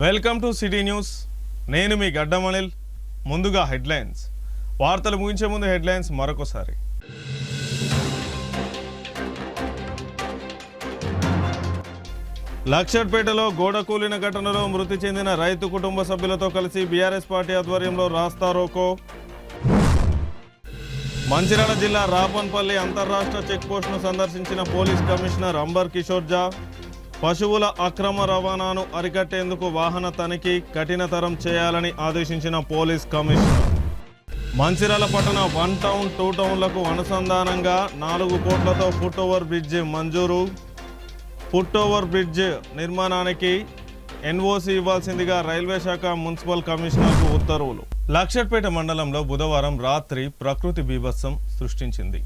Welcome to city news. నేను మీ గడ్డమనిల్. ముందుగా headlines. వార్తలు ముగించే ముందు హెడ్లైన్స్ మరొకసారి. లక్షట్పేటలో గోడ కూలిన ఘటనలో మృతి చెందిన రైతు కుటుంబ సభ్యులతో కలిసి బీఆర్ఎస్ పార్టీ ఆధ్వర్యంలో రాస్తారోకో. మంచిర్యాల జిల్లా రాపన్పల్లి అంతర్రాష్ట్ర చెక్పోస్టును సందర్శించిన పోలీస్ కమిషనర్ అంబర్ కిషోర్ జా. పశువుల అక్రమ రవాణాను అరికట్టేందుకు వాహన తనిఖీ కఠినతరం చేయాలని ఆదేశించిన పోలీస్ కమిషనర్. మంచిర్యాల పట్టణ 1 టౌన్ 2 టౌన్లకు అనుసంధానంగా 4 కోట్లతో ఫుట్ ఓవర్ బ్రిడ్జ్ మంజూరు. ఫుట్ ఓవర్ బ్రిడ్జ్ నిర్మాణానికి ఎన్ఓసి ఇవ్వాల్సిందిగా రైల్వే శాఖ మున్సిపల్ కమిషనర్కు ఉత్తర్వులు. లక్షట్పేట మండలంలో బుధవారం రాత్రి ప్రకృతి బీభత్సం సృష్టించింది.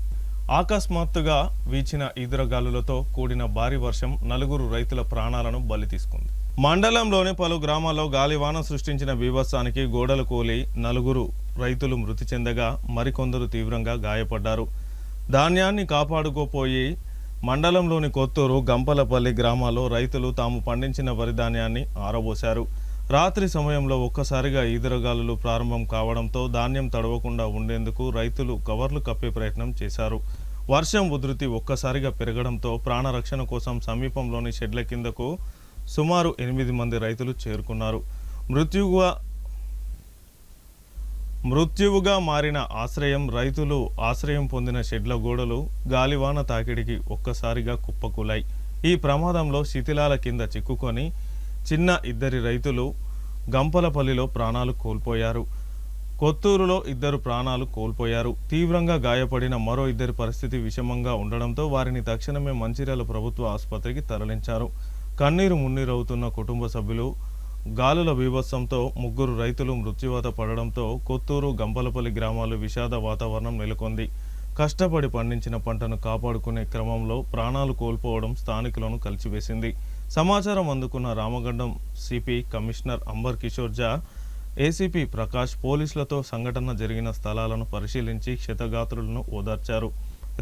అకస్మాత్తుగా వీచిన ఈదురుగాలులతో కూడిన భారీ వర్షం 4 రైతుల ప్రాణాలను బలి తీసుకుంది. మండలంలోని పలు గ్రామాల్లో గాలివాన సృష్టించిన బీభత్సానికి గోడలు కూలి 4 రైతులు మృతి చెందగా మరికొందరు తీవ్రంగా గాయపడ్డారు. ధాన్యాన్ని కాపాడుకోపోయి మండలంలోని కొత్తూరు, గంపలపల్లి గ్రామాల్లో రైతులు తాము పండించిన వరి ధాన్యాన్ని ఆరబోశారు. రాత్రి సమయంలో ఒక్కసారిగా ఈదురుగాలులు ప్రారంభం కావడంతో ధాన్యం తడవకుండా ఉండేందుకు రైతులు కవర్లు కప్పే ప్రయత్నం చేశారు. వర్షం ఉధృతి ఒక్కసారిగా పెరగడంతో ప్రాణరక్షణ కోసం సమీపంలోని షెడ్ల కిందకు సుమారు 8 మంది రైతులు చేరుకున్నారు. మృత్యువుగా మారిన ఆశ్రయం. రైతులు ఆశ్రయం పొందిన షెడ్ల గోడలు గాలివాన తాకిడికి ఒక్కసారిగా కుప్పకూలాయి. ఈ ప్రమాదంలో శిథిలాల కింద చిక్కుకొని చిన్న 2 రైతులు గంపలపల్లిలో ప్రాణాలు కోల్పోయారు. కొత్తూరులో 2 ప్రాణాలు కోల్పోయారు. తీవ్రంగా గాయపడిన మరో 2 పరిస్థితి విషమంగా ఉండడంతో వారిని తక్షణమే మంచిర్యాల ప్రభుత్వ ఆసుపత్రికి తరలించారు. కన్నీరు మున్నీరవుతున్న కుటుంబ సభ్యులు. గాలుల బీభత్సంతో 3 రైతులు మృత్యువాత పడడంతో కొత్తూరు, గంపలపల్లి గ్రామాలు విషాద వాతావరణం నెలకొంది. కష్టపడి పండించిన పంటను కాపాడుకునే క్రమంలో ప్రాణాలు కోల్పోవడం స్థానికులను కలిచివేసింది. సమాచారం అందుకున్న రామగండం సిపి కమిషనర్ అంబర్ కిషోర్ జా, ఏసీపీ ప్రకాష్ పోలీసులతో సంఘటన జరిగిన స్థలాలను పరిశీలించి క్షతగాత్రులను ఓదార్చారు.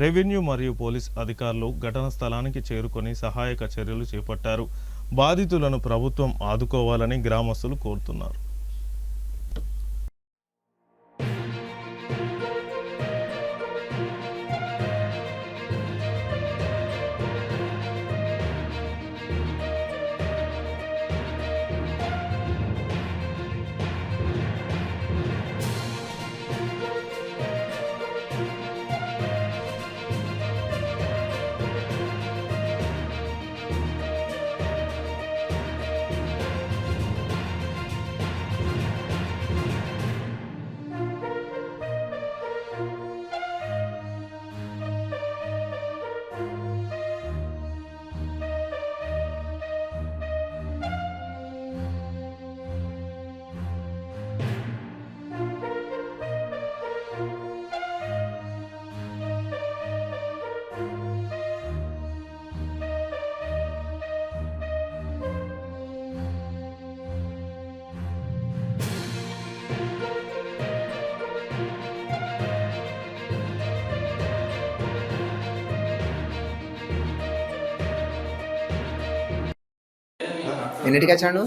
రెవెన్యూ మరియు పోలీస్ అధికారులు ఘటనా స్థలానికి చేరుకొని సహాయక చర్యలు చేపట్టారు. బాధితులను ప్రభుత్వం ఆదుకోవాలని గ్రామస్తులు కోరుతున్నారు. ఎన్నిటికి వచ్చాడు?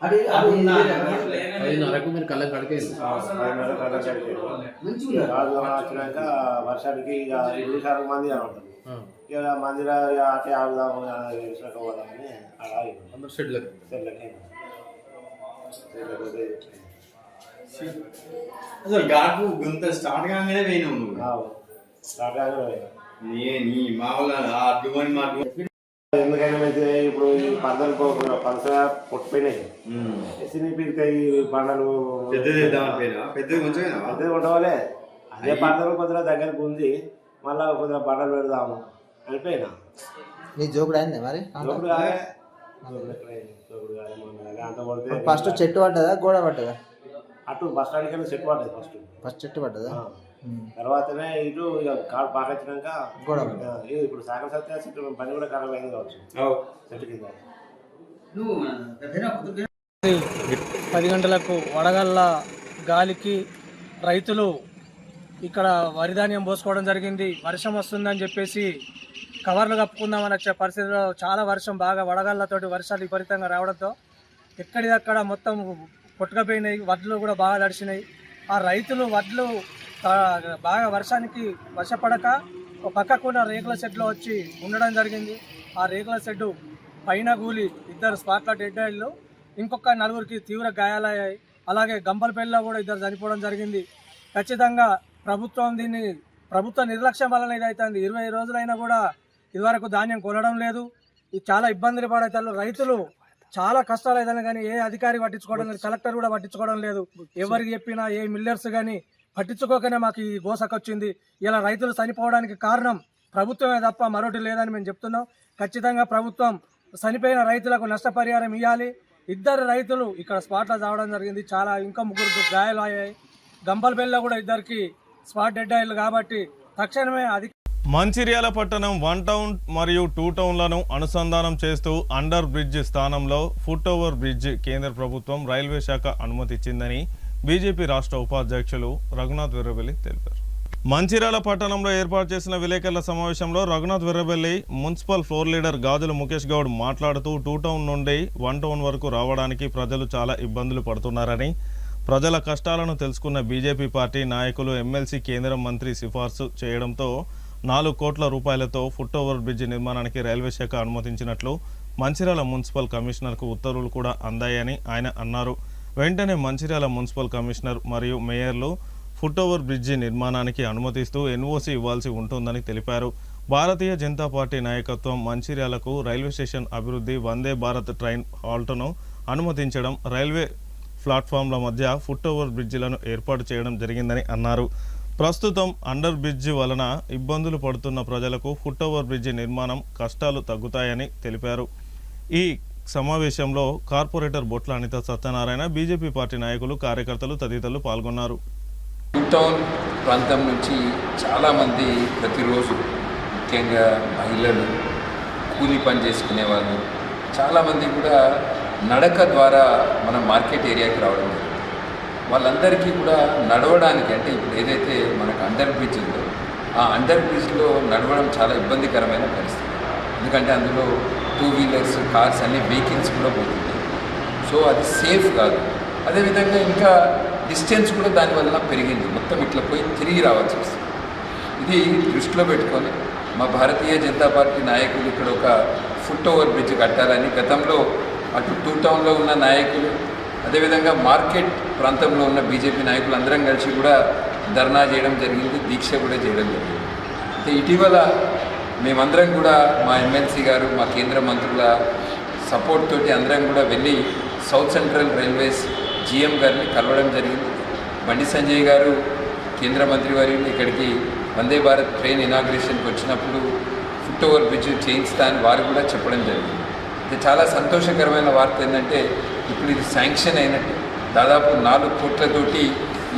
5:30 మీరు కళ్ళకి కడికేది వచ్చినాక వర్షానికి ఇక 2 మంది కనబడతారు. ఇక మందిలో అటే ఆగుదాము పోదామని అందరు షెడ్లకి అసలు ఘాటు గుంత స్టార్ట్ కాగానే పోయినావు నువ్వు. నీ మామూలు అడ్డుకొని ఎందుకైనా ఇప్పుడు ఈ పంటలు పలస పొట్టిపోయినాయి. సినిపిరికాయ బండలు పెద్దది ఉండవాలే. అదే పంటలు కొద్దిగా దగ్గరకు ఉంది. మళ్ళా కొద్దిగా బండలు పెడదాము అనిపోయినా. నీ జోకుడు అయిందా మరి? జోకుడు కాదే. అంత పడితే ఫస్ట్ చెట్టు పడ్డదా గోడ పడ్డదా? అటు బస్ స్టాండ్కి వెళ్ళి చెట్టు పడ్డది. ఫస్ట్ చెట్టు పడ్డదా? తర్వాతనే ఇటు ఇక కాడు పాకొచ్చినాక గోడ. ఇప్పుడు సాగర్ సత్య చెట్టు పని కూడా ఖరాబ్ అయింది కావచ్చు చెట్టు కింద. 10 గంటలకు వడగళ్ళ గాలికి రైతులు ఇక్కడ వరి ధాన్యం పోసుకోవడం జరిగింది. వర్షం వస్తుందని చెప్పేసి కవర్లు కప్పుకుందామని వచ్చే పరిస్థితిలో చాలా వర్షం బాగా వడగళ్ళతోటి వర్షాలు విపరీతంగా రావడంతో ఎక్కడిదక్కడ మొత్తం కొట్టుకపోయినాయి. వడ్లు కూడా బాగా తడిసినాయి. ఆ రైతులు వడ్లు బాగా వర్షానికి వర్షపడక ఒక పక్కకున్న రేకుల షెడ్లో వచ్చి ఉండడం జరిగింది. ఆ రేకుల షెడ్డు పైన కూలి 2 స్పాట్ల డెడ్ అయ్యారు. ఇంకొక 4గురికి తీవ్ర గాయాలయ్యాయి. అలాగే గంపలపల్లిలో కూడా 2 చనిపోవడం జరిగింది. ఖచ్చితంగా ప్రభుత్వ నిర్లక్ష్యం వలన ఇదైతుంది. 20 రోజులైనా కూడా ఇదివరకు ధాన్యం కొనడం లేదు. ఇది చాలా ఇబ్బందులు పడతారు రైతులు. చాలా కష్టాలు అవుతాయి కానీ ఏ అధికారి పట్టించుకోవడం లేదు, కలెక్టర్ కూడా పట్టించుకోవడం లేదు. ఎవరికి చెప్పినా ఏ మిల్లర్స్ కానీ పట్టించుకోకనే మాకు ఈ గోసకొచ్చింది. ఇలా రైతులు చనిపోవడానికి కారణం ప్రభుత్వమే తప్ప మరొకటి లేదని మేము చెప్తున్నాం. ఖచ్చితంగా ప్రభుత్వం చనిపోయిన రైతులకు నష్టపరిహారం ఇవ్వాలి. 2 రైతులు ఇక్కడ స్పాట్లో చావడం జరిగింది. ఇంకా 3 గాయాలు అయ్యాయి. గంపలపల్లిలో కూడా 2కి స్పాట్ డెడ్ అయ్యారు. కాబట్టి తక్షణమే మంచిర్యాల పట్టణం 1 టౌన్ మరియు 2 టౌన్లను అనుసంధానం చేస్తూ అండర్ బ్రిడ్జ్ స్థానంలో ఫుట్ ఓవర్ బ్రిడ్జ్ కేంద్ర ప్రభుత్వం రైల్వే శాఖ అనుమతిచ్చిందని బీజేపీ రాష్ట్ర ఉపాధ్యక్షులు రఘునాథ్ వెర్రబెల్లి తెలిపారు. మంచిర్యాల పట్టణంలో ఏర్పాటు చేసిన విలేకరుల సమావేశంలో రఘునాథ్ వెర్రబెల్లి మున్సిపల్ ఫ్లోర్ లీడర్ గాజుల ముఖేష్ గౌడ్ మాట్లాడుతూ 2 టౌన్ నుండి 1 టౌన్ వరకు రావడానికి ప్రజలు చాలా ఇబ్బందులు పడుతున్నారని, ప్రజల కష్టాలను తెలుసుకున్న బీజేపీ పార్టీ నాయకులు ఎమ్మెల్సీ కేంద్ర మంత్రి సిఫార్సు చేయడంతో 4 కోట్ల రూపాయలతో ఫుట్ ఓవర్ బ్రిడ్జ్ నిర్మాణానికి రైల్వే శాఖ అనుమతించినట్లు మంచిర్యాల మున్సిపల్ కమిషనర్కు ఉత్తర్వులు కూడా అందాయని ఆయన అన్నారు. వెంటనే మంచిర్యాల మున్సిపల్ కమిషనర్ మరియు మేయర్లు ఫుట్ ఓవర్ బ్రిడ్జి నిర్మాణానికి అనుమతిస్తూ ఎన్ఓసి ఇవ్వాల్సి ఉంటుందని తెలిపారు. భారతీయ జనతా పార్టీ నాయకత్వం మంచిర్యాలకు రైల్వే స్టేషన్ అభివృద్ధి, వందే భారత్ ట్రైన్ హాల్ట్ను అనుమతించడం, రైల్వే ప్లాట్ఫామ్ల మధ్య ఫుట్ ఓవర్ బ్రిడ్జిలను ఏర్పాటు చేయడం జరిగిందని అన్నారు. ప్రస్తుతం అండర్ బ్రిడ్జి వలన ఇబ్బందులు పడుతున్న ప్రజలకు ఫుట్ ఓవర్ బ్రిడ్జి నిర్మాణం కష్టాలు తగ్గుతాయని తెలిపారు. ఈ సమావేశంలో కార్పొరేటర్ బొట్ల అనిత సత్యనారాయణ, బీజేపీ పార్టీ నాయకులు, కార్యకర్తలు తదితరులు పాల్గొన్నారు. 2 టౌన్ ప్రాంతం నుంచి చాలామంది ప్రతిరోజు, ముఖ్యంగా మహిళలు, కూలీ పని చేసుకునే వాళ్ళు చాలామంది కూడా నడక ద్వారా మన మార్కెట్ ఏరియాకి రావడం జరుగుతుంది. వాళ్ళందరికీ కూడా నడవడానికి, అంటే ఇప్పుడు ఏదైతే మనకు అండర్ బ్రిడ్జ్ ఉందో ఆ అండర్ బ్రిడ్జ్లో నడవడం చాలా ఇబ్బందికరమైన పరిస్థితి. ఎందుకంటే అందులో 2 వీలర్స్, కార్స్ అన్ని వెహికల్స్ కూడా పోతుంటాయి. సో అది సేఫ్ కాదు. అదేవిధంగా ఇంకా డిస్టెన్స్ కూడా దానివల్ల పెరిగింది. మొత్తం ఇట్లా పోయి తిరిగి రావాల్సి వస్తుంది. ఇది దృష్టిలో పెట్టుకొని మా భారతీయ జనతా పార్టీ నాయకులు ఇక్కడ ఒక ఫుట్ ఓవర్ బ్రిడ్జ్ కట్టాలని గతంలో అటు 2 టౌన్లో ఉన్న నాయకులు, అదేవిధంగా మార్కెట్ ప్రాంతంలో ఉన్న బీజేపీ నాయకులు అందరం కలిసి కూడా ధర్నా చేయడం జరిగింది, దీక్ష కూడా చేయడం జరిగింది. అయితే ఇటీవల మేమందరం కూడా మా ఎమ్మెల్సీ గారు, మా కేంద్ర మంత్రుల సపోర్ట్ తోటి అందరం కూడా వెళ్ళి సౌత్ సెంట్రల్ రైల్వేస్ జీఎం గారిని కలవడం జరిగింది. బండి సంజయ్ గారు కేంద్ర మంత్రి వారిని ఇక్కడికి వందే భారత్ ట్రైన్ ఇనాగ్రేషన్కి వచ్చినప్పుడు ఫుట్ ఓవర్ బ్రిడ్జ్ చేయిస్తా అని వారు కూడా చెప్పడం జరిగింది. ఇది చాలా సంతోషకరమైన వార్త ఏంటంటే ఇప్పుడు ఇది శాంక్షన్ అయినట్టు, దాదాపు 4 కోట్లతోటి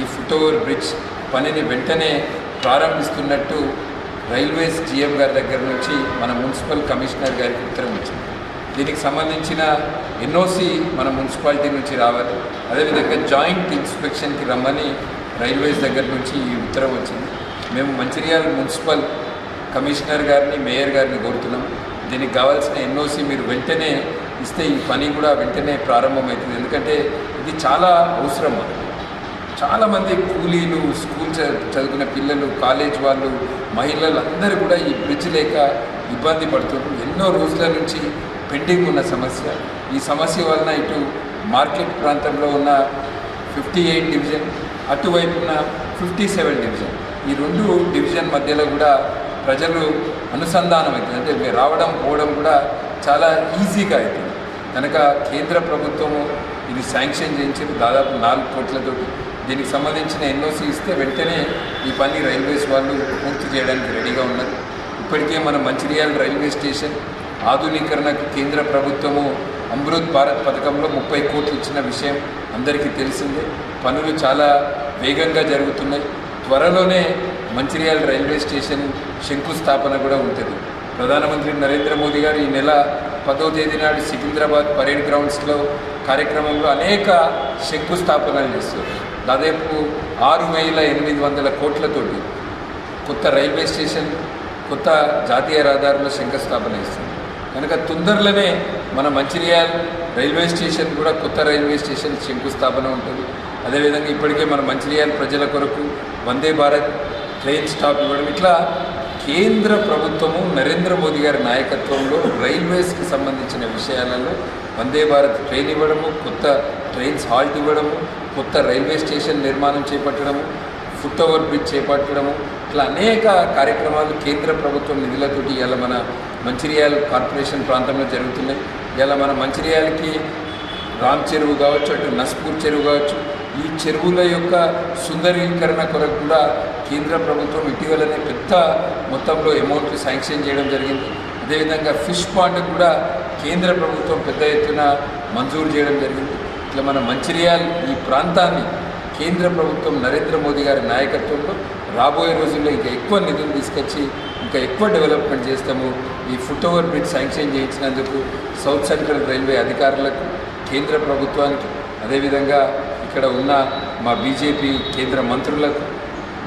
ఈ ఫుట్ ఓవర్ బ్రిడ్జ్ పనిని వెంటనే ప్రారంభిస్తున్నట్టు రైల్వేస్ జీఎం గారి దగ్గర నుంచి మన మున్సిపల్ కమిషనర్ గారికి ఉత్తరం వచ్చింది. దీనికి సంబంధించిన ఎన్ఓసి మన మున్సిపాలిటీ నుంచి రావాలి. అదేవిధంగా జాయింట్ ఇన్స్పెక్షన్కి రమ్మని రైల్వేస్ దగ్గర నుంచి ఈ ఉత్తరం వచ్చింది. మేము మంచిర్యాల మున్సిపల్ కమిషనర్ గారిని, మేయర్ గారిని కోరుతున్నాం. దీనికి కావాల్సిన ఎన్ఓసి మీరు వెంటనే ఇస్తే ఈ పని కూడా వెంటనే ప్రారంభమవుతుంది. ఎందుకంటే ఇది చాలా అవసరం. చాలామంది కూలీలు, స్కూల్ చదువుకునే పిల్లలు, కాలేజ్ వాళ్ళు, మహిళలు అందరూ కూడా ఈ బ్రిడ్జ్ లేక ఇబ్బంది పడుతున్నారు. ఎన్నో రోజుల నుంచి పెండింగ్ ఉన్న సమస్య. ఈ సమస్య వలన ఇటు మార్కెట్ ప్రాంతంలో ఉన్న 58 డివిజన్, అటువైపున 57 డివిజన్, ఈ 2 డివిజన్ మధ్యలో కూడా ప్రజలు అనుసంధానం అవుతుంది. అంటే రావడం పోవడం కూడా చాలా ఈజీగా అవుతుంది. కనుక కేంద్ర ప్రభుత్వము ఇది శాంక్షన్ చేయించింది దాదాపు 4 కోట్లతో. దీనికి సంబంధించిన ఎన్ఓసి ఇస్తే వెంటనే ఈ పని రైల్వేస్ వాళ్ళు పూర్తి చేయడానికి రెడీగా ఉన్నారు. ఇప్పటికే మన మంచిర్యాల రైల్వే స్టేషన్ ఆధునీకరణకు కేంద్ర ప్రభుత్వము అమృత్ భారత్ పథకంలో 30 కోట్లు ఇచ్చిన విషయం అందరికీ తెలిసిందే. పనులు చాలా వేగంగా జరుగుతున్నాయి. త్వరలోనే మంచిర్యాల రైల్వే స్టేషన్ శంకుస్థాపన కూడా ఉంటుంది. ప్రధానమంత్రి నరేంద్ర మోదీ గారు ఈ నెల 10వ తేదీ నాడు సికింద్రాబాద్ పరేడ్ గ్రౌండ్స్లో కార్యక్రమంలో అనేక శంకుస్థాపనలు చేస్తారు. దాదాపు 6,800 కోట్లతోటి కొత్త రైల్వే స్టేషన్, కొత్త జాతీయ రహదారుల శంకుస్థాపన ఇస్తుంది. కనుక తొందరలోనే మన మంచిర్యాల రైల్వే స్టేషన్ కూడా కొత్త రైల్వే స్టేషన్ శంకుస్థాపన ఉంటుంది. అదేవిధంగా ఇప్పటికే మన మంచిర్యాల ప్రజల కొరకు వందే భారత్ ట్రైన్ స్టాప్ ఇవ్వడం, ఇట్లా కేంద్ర ప్రభుత్వము నరేంద్ర మోదీ గారి నాయకత్వంలో రైల్వేస్కి సంబంధించిన విషయాలలో వందే భారత్ ట్రైన్ ఇవ్వడము, కొత్త ట్రైన్స్ హాల్ట్ ఇవ్వడము, కొత్త రైల్వే స్టేషన్ నిర్మాణం చేపట్టడము, ఫుట్ ఓవర్ బ్రిడ్జ్ చేపట్టడము, ఇట్లా అనేక కార్యక్రమాలు కేంద్ర ప్రభుత్వం నిధులతోటి ఇవాళ మన మంచిర్యాల కార్పొరేషన్ ప్రాంతంలో జరుగుతున్నాయి. ఇవాళ మన మంచిర్యాలకి రామ్ చెరువు కావచ్చు, అటు నస్పూర్ చెరువు కావచ్చు, ఈ చెరువుల యొక్క సుందరీకరణ కొరకు కూడా కేంద్ర ప్రభుత్వం ఇటీవలనే పెద్ద మొత్తంలో అమౌంట్ శాంక్షన్ చేయడం జరిగింది. అదేవిధంగా ఫిష్ పాండ్ కూడా కేంద్ర ప్రభుత్వం పెద్ద ఎత్తున మంజూరు చేయడం జరిగింది. ఇట్లా మన మంచిర్యాల ఈ ప్రాంతాన్ని కేంద్ర ప్రభుత్వం నరేంద్ర మోదీ గారి నాయకత్వంలో రాబోయే రోజుల్లో ఇంకా ఎక్కువ నిధులు తీసుకొచ్చి ఇంకా ఎక్కువ డెవలప్మెంట్ చేస్తాము. ఈ ఫుట్ ఓవర్ బ్రిడ్జ్ శాంక్షన్ చేయించినందుకు సౌత్ సెంట్రల్ రైల్వే అధికారులకు, కేంద్ర ప్రభుత్వానికి, అదేవిధంగా ఇక్కడ ఉన్న మా బీజేపీ కేంద్ర మంత్రులకు,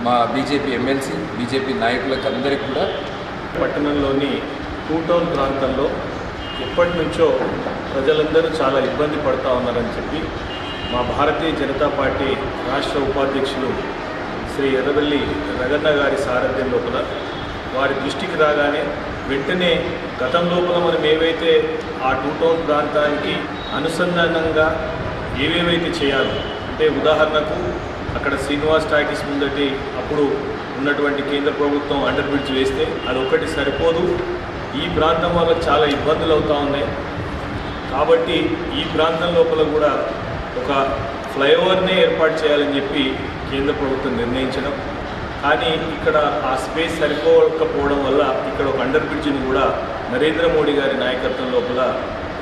మా బీజేపీ ఎమ్మెల్సీ, బీజేపీ నాయకులకు అందరికీ కూడా పట్టణంలోని టూ టౌన్ ప్రాంతంలో ఎప్పటి నుంచో ప్రజలందరూ చాలా ఇబ్బంది పడుతూ ఉన్నారని చెప్పి మా భారతీయ జనతా పార్టీ రాష్ట్ర ఉపాధ్యక్షులు శ్రీ ఎర్రవెల్లి రగన్న గారి సారథ్యం లోపల వారి దృష్టికి రాగానే వెంటనే గతం లోపల మనం ఏవైతే ఆ టూ టౌన్ ప్రాంతానికి అనుసంధానంగా ఏవేవైతే చేయాలో, అంటే ఉదాహరణకు అక్కడ శ్రీనివాస్ టాకీస్ ముందటి అప్పుడు ఉన్నటువంటి కేంద్ర ప్రభుత్వం అండర్ బ్రిడ్జ్ వేస్తే అది ఒక్కటి సరిపోదు, ఈ ప్రాంతం వాళ్ళకి చాలా ఇబ్బందులు అవుతూ ఉన్నాయి. కాబట్టి ఈ ప్రాంతం లోపల కూడా ఒక ఫ్లైఓవర్నే ఏర్పాటు చేయాలని చెప్పి కేంద్ర ప్రభుత్వం నిర్ణయించడం, కానీ ఇక్కడ ఆ స్పేస్ సరిపోకపోవడం వల్ల ఇక్కడ ఒక అండర్ బ్రిడ్జిని కూడా నరేంద్ర మోడీ గారి నాయకత్వం లోపల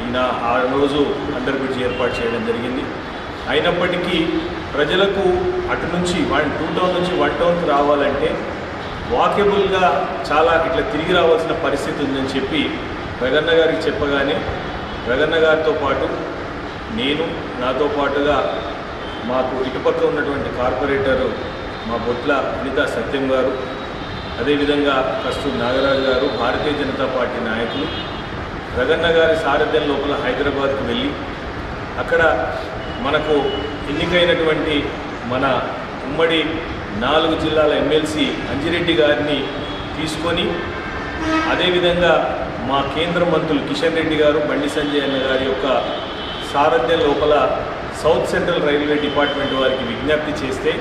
ఈయన ఆ రోజు అండర్ బ్రిడ్జ్ ఏర్పాటు చేయడం జరిగింది. అయినప్పటికీ ప్రజలకు అటు నుంచి టూ టౌన్ నుంచి వన్ టౌన్కి రావాలంటే వాకేబుల్గా చాలా ఇట్లా తిరిగి రావాల్సిన పరిస్థితి ఉందని చెప్పి రగన్న గారికి చెప్పగానే రగన్న గారితో పాటు నాతో పాటుగా మాకు ఇటుపక్క ఉన్నటువంటి కార్పొరేటరు మా బొట్ల అనితా సత్యం గారు, అదేవిధంగా కస్తూరి నాగరాజు గారు, భారతీయ జనతా పార్టీ నాయకులు రగన్న గారి సారథ్యం లోపల హైదరాబాద్కు వెళ్ళి అక్కడ మనకు ఎన్నికైనటువంటి మన ఉమ్మడి 4 జిల్లాల ఎమ్మెల్సీ అంజిరెడ్డి గారిని తీసుకొని, అదేవిధంగా మా కేంద్ర మంత్రులు కిషన్ రెడ్డి గారు, బండి సంజయ్ అన్న గారి యొక్క సారథ్యం లోపల సౌత్ సెంట్రల్ రైల్వే డిపార్ట్మెంట్ వారికి విజ్ఞప్తి చేస్తే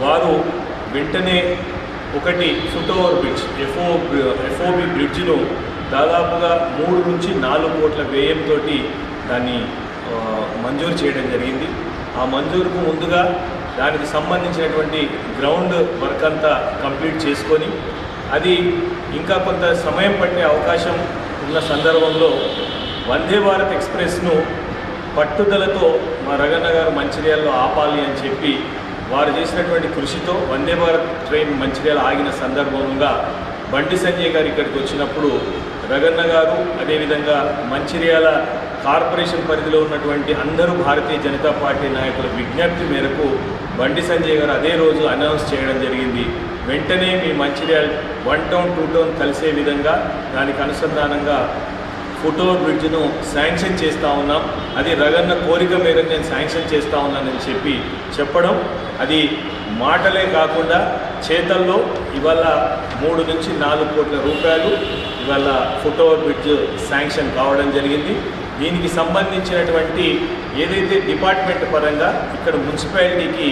వారు వెంటనే ఒకటి ఫుట్ ఓవర్ బ్రిడ్జ్ ఎఫ్ఓబి బ్రిడ్జ్ను దాదాపుగా 3 నుంచి 4 కోట్ల వ్యయంతో దాన్ని మంజూరు చేయడం జరిగింది. ఆ మంజూరుకు ముందుగా దానికి సంబంధించినటువంటి గ్రౌండ్ వర్క్ అంతా కంప్లీట్ చేసుకొని అది ఇంకా కొంత సమయం పట్టే అవకాశం ఉన్న సందర్భంలో వందే భారత్ ఎక్స్ప్రెస్ను పట్టుదలతో మా రగన్న గారు మంచిర్యాలలో ఆపాలి అని చెప్పి వారు చేసినటువంటి కృషితో వందే భారత్ ట్రైన్ మంచిర్యాల ఆగిన సందర్భంగా బండి సంజయ్ గారు ఇక్కడికి వచ్చినప్పుడు రగన్న గారు, అదేవిధంగా మంచిర్యాల కార్పొరేషన్ పరిధిలో ఉన్నటువంటి అందరూ భారతీయ జనతా పార్టీ నాయకుల విజ్ఞప్తి మేరకు బండి సంజయ్ గారు అదే రోజు అనౌన్స్ చేయడం జరిగింది. వెంటనే మీ Mancherial one town two town కలిసే విధంగా దానికి అనుసంధానంగా ఫుట్ ఓవర్ బ్రిడ్జ్ను శాంక్షన్ చేస్తూ ఉన్నాం, అది రగన్న కోరిక మేరకు నేను శాంక్షన్ చేస్తూ ఉన్నానని చెప్పడం, అది మాటలే కాకుండా చేతల్లో ఇవాళ 3 నుంచి 4 కోట్ల రూపాయలు ఇవాళ ఫుట్ ఓవర్ బ్రిడ్జ్ శాంక్షన్ కావడం జరిగింది. దీనికి సంబంధించినటువంటి ఏదైతే డిపార్ట్మెంట్ పరంగా ఇక్కడ మున్సిపాలిటీకి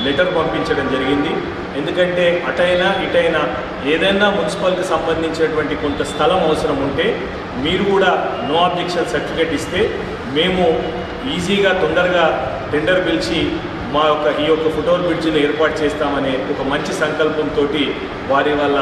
లెటర్ పంపించడం జరిగింది. ఎందుకంటే అటైనా ఇటైనా ఏదైనా మున్సిపల్కి సంబంధించినటువంటి కొంత స్థలం అవసరం ఉంటే మీరు కూడా నో అబ్జెక్షన్ సర్టిఫికేట్ ఇస్తే మేము ఈజీగా తొందరగా టెండర్ పిలిచి ఈ యొక్క ఫుట్ ఓవర్ బ్రిడ్జ్ని ఏర్పాటు చేస్తామనే ఒక మంచి సంకల్పంతో వాళ్ళ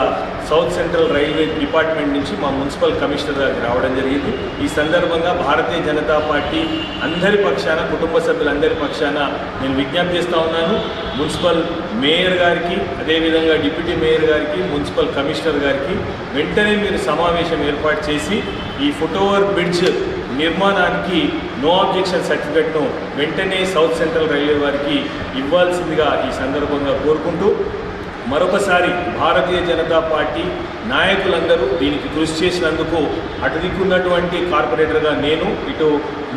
సౌత్ సెంట్రల్ రైల్వే డిపార్ట్మెంట్ నుంచి మా మున్సిపల్ కమిషనర్ గారికి రావడం జరిగింది. ఈ సందర్భంగా భారతీయ జనతా పార్టీ అందరి పక్షాన, కుటుంబ సభ్యులందరి పక్షాన నేను విజ్ఞప్తి చేస్తూ ఉన్నాను. మున్సిపల్ మేయర్ గారికి, అదేవిధంగా డిప్యూటీ మేయర్ గారికి, మున్సిపల్ కమిషనర్ గారికి వెంటనే మీరు సమావేశం ఏర్పాటు చేసి ఈ ఫుట్ ఓవర్ బ్రిడ్జ్ నిర్మాణానికి నో అబ్జెక్షన్ సర్టిఫికేట్ను వెంటనే సౌత్ సెంట్రల్ రైల్వే వారికి ఇవ్వాల్సిందిగా ఈ సందర్భంగా కోరుకుంటూ, మరొకసారి భారతీయ జనతా పార్టీ నాయకులందరూ దీనికి కృషి చేసినందుకు అటు దిక్కున్నటువంటి కార్పొరేటర్గా నేను, ఇటు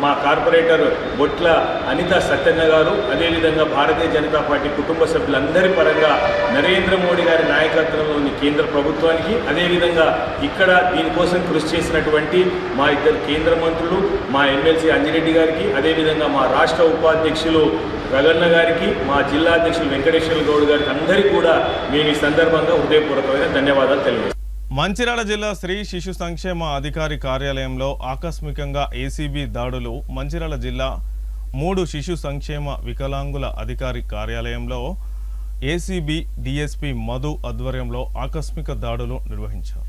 మా కార్పొరేటర్ బొట్ల అనిత సత్యన్న గారు, అదేవిధంగా భారతీయ జనతా పార్టీ కుటుంబ సభ్యులందరి పరంగా నరేంద్ర మోడీ గారి నాయకత్వంలోని కేంద్ర ప్రభుత్వానికి, అదేవిధంగా ఇక్కడ దీనికోసం కృషి చేసినటువంటి మా ఇద్దరు కేంద్ర మంత్రులు, మా ఎమ్మెల్సీ అంజిరెడ్డి గారికి, అదేవిధంగా మా రాష్ట్ర ఉపాధ్యక్షులు రగన్న గారికి, మా జిల్లా అధ్యక్షులు వెంకటేశ్వర గౌడ్ గారికి అందరికీ కూడా మేము ఈ సందర్భంగా హృదయపూర్వకమైన ధన్యవాదాలు తెలియజేస్తాం. మంచిర్యాల జిల్లా స్త్రీ శిశు సంక్షేమ అధికారి కార్యాలయంలో ఆకస్మికంగా ఏసీబీ దాడులు. మంచిర్యాల జిల్లా 3 శిశు సంక్షేమ వికలాంగుల అధికారి కార్యాలయంలో ఏసీబీ డీఎస్పీ మధు ఆధ్వర్యంలో ఆకస్మిక దాడులు నిర్వహించారు.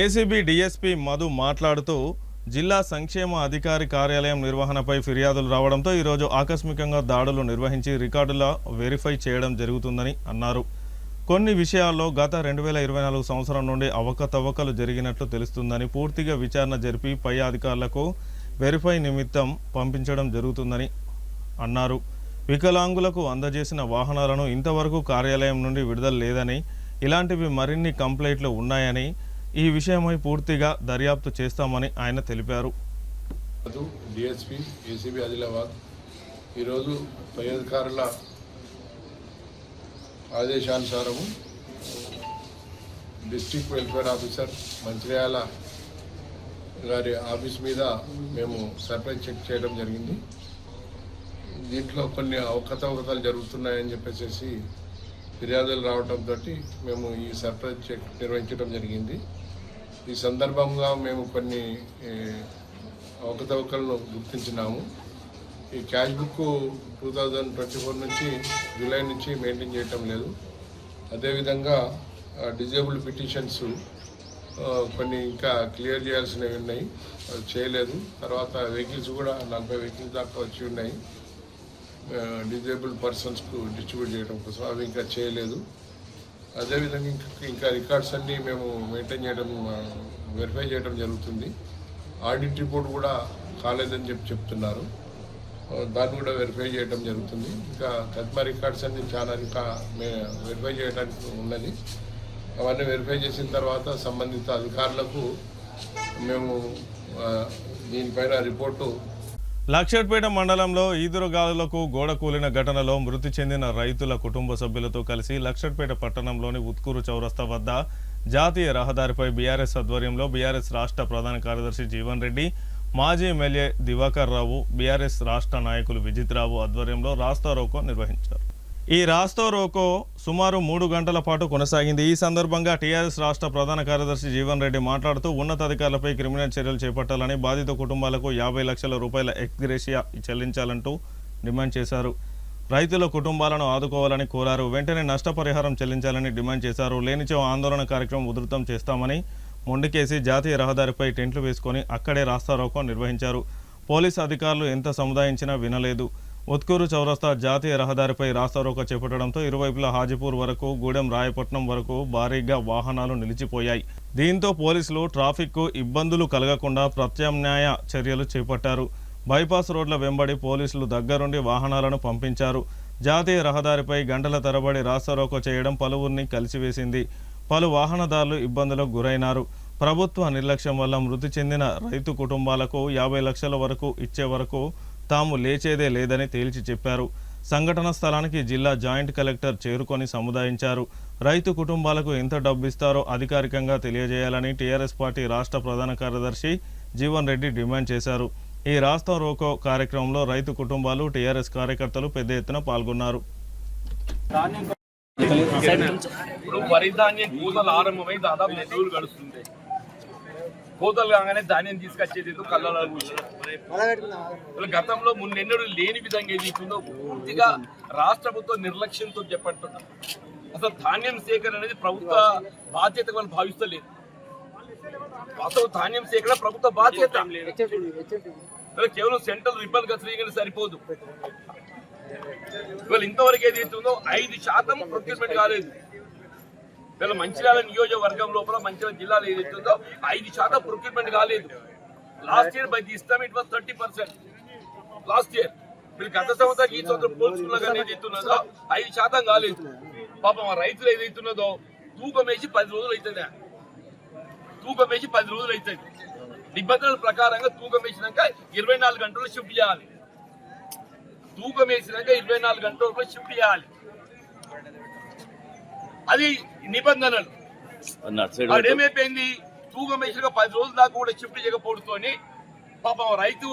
ఏసీబీ డీఎస్పీ మధు మాట్లాడుతూ జిల్లా సంక్షేమ అధికారి కార్యాలయం నిర్వహణపై ఫిర్యాదులు రావడంతో ఈరోజు ఆకస్మికంగా దాడులు నిర్వహించి రికార్డుల వెరిఫై చేయడం జరుగుతుందని అన్నారు. కొన్ని విషయాల్లో గత 2024 సంవత్సరం నుండి అవకతవకలు జరిగినట్లు తెలుస్తుందని, పూర్తిగా విచారణ జరిపి పై అధికారులకు వెరిఫై నిమిత్తం పంపించడం జరుగుతుందని అన్నారు. వికలాంగులకు అందజేసిన వాహనాలను ఇంతవరకు కార్యాలయం నుండి విడుదల లేదని, ఇలాంటివి మరిన్ని కంప్లైంట్లు ఉన్నాయని, ఈ విషయమై పూర్తిగా దర్యాప్తు చేస్తామని ఆయన తెలిపారు. డిఎస్పీ ఏసీబీ ఆదిలాబాద్ ఈరోజు పై అధికారుల ఆదేశానుసారము డిస్ట్రిక్ట్ వెల్ఫేర్ ఆఫీసర్ మంచిర్యాల గారి ఆఫీస్ మీద మేము సర్ప్రైజ్ చెక్ చేయడం జరిగింది. దీంట్లో కొన్ని అవకతవకతలు జరుగుతున్నాయని చెప్పేసి ఫిర్యాదులు రావడంతో మేము ఈ సర్ప్రైజ్ చెక్ నిర్వహించడం జరిగింది. ఈ సందర్భంగా మేము కొన్ని అవకతవకలను గుర్తించినాము. ఈ క్యాష్ బుక్ 2024 నుంచి జూలై నుంచి మెయింటైన్ చేయటం లేదు. అదేవిధంగా డిజేబుల్డ్ పిటిషన్స్ కొన్ని ఇంకా క్లియర్ చేయాల్సినవి ఉన్నాయి, చేయలేదు. తర్వాత వెహికల్స్ కూడా 40 వెహికల్స్ దాకా వచ్చి ఉన్నాయి డిజేబుల్డ్ పర్సన్స్కు డిస్ట్రిబ్యూట్ చేయడం కోసం, అవి ఇంకా చేయలేదు. అదేవిధంగా ఇంకా రికార్డ్స్ అన్నీ మేము మెయింటైన్ చేయడం, వెరిఫై చేయడం జరుగుతుంది. ఆడిట్ రిపోర్ట్ కూడా కాలేదని చెప్తున్నారు, దాన్ని కూడా వెరిఫై చేయడం జరుగుతుంది. ఇంకా తద్మా రికార్డ్స్ అన్ని చాలా ఇంకా వెరిఫై చేయడానికి ఉన్నది. అవన్నీ వెరిఫై చేసిన తర్వాత సంబంధిత అధికారులకు మేము దీనిపైన రిపోర్టు. లక్షట్పేట మండలంలో ఈదురుగాలులకు గోడ కూలిన ఘటనలో మృతి చెందిన రైతుల కుటుంబ సభ్యులతో కలిసి లక్షట్పేట పట్టణంలోని ఉత్కూరు చౌరస్తా వద్ద జాతీయ రహదారిపై బీఆర్ఎస్ ఆధ్వర్యంలో బీఆర్ఎస్ రాష్ట్ర ప్రధాన కార్యదర్శి జీవన్ రెడ్డి, మాజీ ఎమ్మెల్యే దివాకర్ రావు, బీఆర్ఎస్ రాష్ట్ర నాయకులు విజిత్ రావు ఆధ్వర్యంలో రాస్తా రోకో నిర్వహించారు. ఈ రాస్తా రోకో సుమారు 3 గంటల పాటు కొనసాగింది. ఈ సందర్భంగా టీఆర్ఎస్ రాష్ట్ర ప్రధాన కార్యదర్శి జీవన్ రెడ్డి మాట్లాడుతూ ఉన్నతాధికారులపై క్రిమినల్ చర్యలు చేపట్టాలని, బాధిత కుటుంబాలకు 50 లక్షల రూపాయల ఎక్స్గ్రేషియా చెల్లించాలంటూ డిమాండ్ చేశారు. రైతుల కుటుంబాలను ఆదుకోవాలని కోరారు. వెంటనే నష్టపరిహారం చెల్లించాలని డిమాండ్ చేశారు. లేనిచో ఆందోళన కార్యక్రమం ఉధృతం చేస్తామని మొండికేసి జాతీయ రహదారిపై టెంట్లు వేసుకొని అక్కడే రాస్తా రోకో నిర్వహించారు. పోలీసు అధికారులు ఎంత సముదాయించినా వినలేదు. ఉత్కూరు చౌరస్తా జాతీయ రహదారిపై రాస్తా రోకో చేపట్టడంతో ఇరువైపులా హాజీపూర్ వరకు, గూడెం రాయపట్నం వరకు భారీగా వాహనాలు నిలిచిపోయాయి. దీంతో పోలీసులు ట్రాఫిక్కు ఇబ్బందులు కలగకుండా ప్రత్యామ్నాయ చర్యలు చేపట్టారు. బైపాస్ రోడ్ల వెంబడి పోలీసులు దగ్గరుండి వాహనాలను పంపించారు. జాతీయ రహదారిపై గంటల తరబడి రాస్తా రోకో చేయడం పలువురిని కలిసివేసింది. పలు వాహనదారులు ఇబ్బందులకు గురైనారు. ప్రభుత్వ నిర్లక్ష్యం వల్ల మృతి చెందిన రైతు కుటుంబాలకు 50 లక్షల వరకు ఇచ్చే వరకు తాము లేచేదే లేదని తేల్చి చెప్పారు. సంఘటన స్థలానికి జిల్లా జాయింట్ కలెక్టర్ చేరుకొని సముదాయించారు. రైతు కుటుంబాలకు ఎంత డబ్బు ఇస్తారో అధికారికంగా తెలియజేయాలని టీఆర్ఎస్ పార్టీ రాష్ట్ర ప్రధాన కార్యదర్శి జీవన్ రెడ్డి డిమాండ్ చేశారు. ఈ రాస్తా రోకో కార్యక్రమంలో రైతు కుటుంబాలు, టీఆర్ఎస్ కార్యకర్తలు పెద్ద ఎత్తున పాల్గొన్నారు. ఇప్పుడు వరి ధాన్యం కోతలు ఆరంభమై దాదాపు 2 రోజులు గడుస్తుంది. కోతలు కాగానే ధాన్యం తీసుకొచ్చేది కళ్ళలో గతంలో మున్నెన్నడూ లేని విధంగా ఏదైతుందో పూర్తిగా రాష్ట్ర ప్రభుత్వం నిర్లక్ష్యంతో చెప్పంటున్నారు. అసలు ధాన్యం సేకరణ అనేది ప్రభుత్వ బాధ్యత వాళ్ళు భావిస్తలేదు. అసలు ధాన్యం సేకరణ ప్రభుత్వ బాధ్యత, కేవలం సెంట్రల్ రిబ్బన్ కత్తిరీగానే సరిపోదు. ఇవాళ ఇంతవరకు ఏదైతుందో 5% ప్రొక్యూర్మెంట్ కాలేదు. ఇవాళ మంచిర్యాల నియోజకవర్గం లోపల మంచిర్యాల జిల్లాలో ఏదైతుందో 5% ప్రొక్యూర్మెంట్ కాలేదు. Last year by this time it was 30%. Last year మీరు గత సంవత్సరం ఈ సంవత్సరం పోల్చుకున్నా కానీ ఏదైతున్నదో 5% కాలేదు. పాపం ఆ రైతులు ఏదైతున్నదో తూకం వేసి 10 రోజులు అవుతుంది. తూకం వేసి 10 రోజులు అవుతుంది. నిబంధనల ప్రకారంగా తూకం వేసినాక 24 గంటల్లో షిఫ్ట్ చేయాలి. తూకం వేసినాక 24 గంటల్లో షిఫ్ట్ చేయాలి. అది నిబంధనలు. అదేమైపోయింది, తూకం వేసినాక 10 రోజుల దాకా కూడా షిఫ్ట్ చేయకపోవడంతోని పాపం రైతు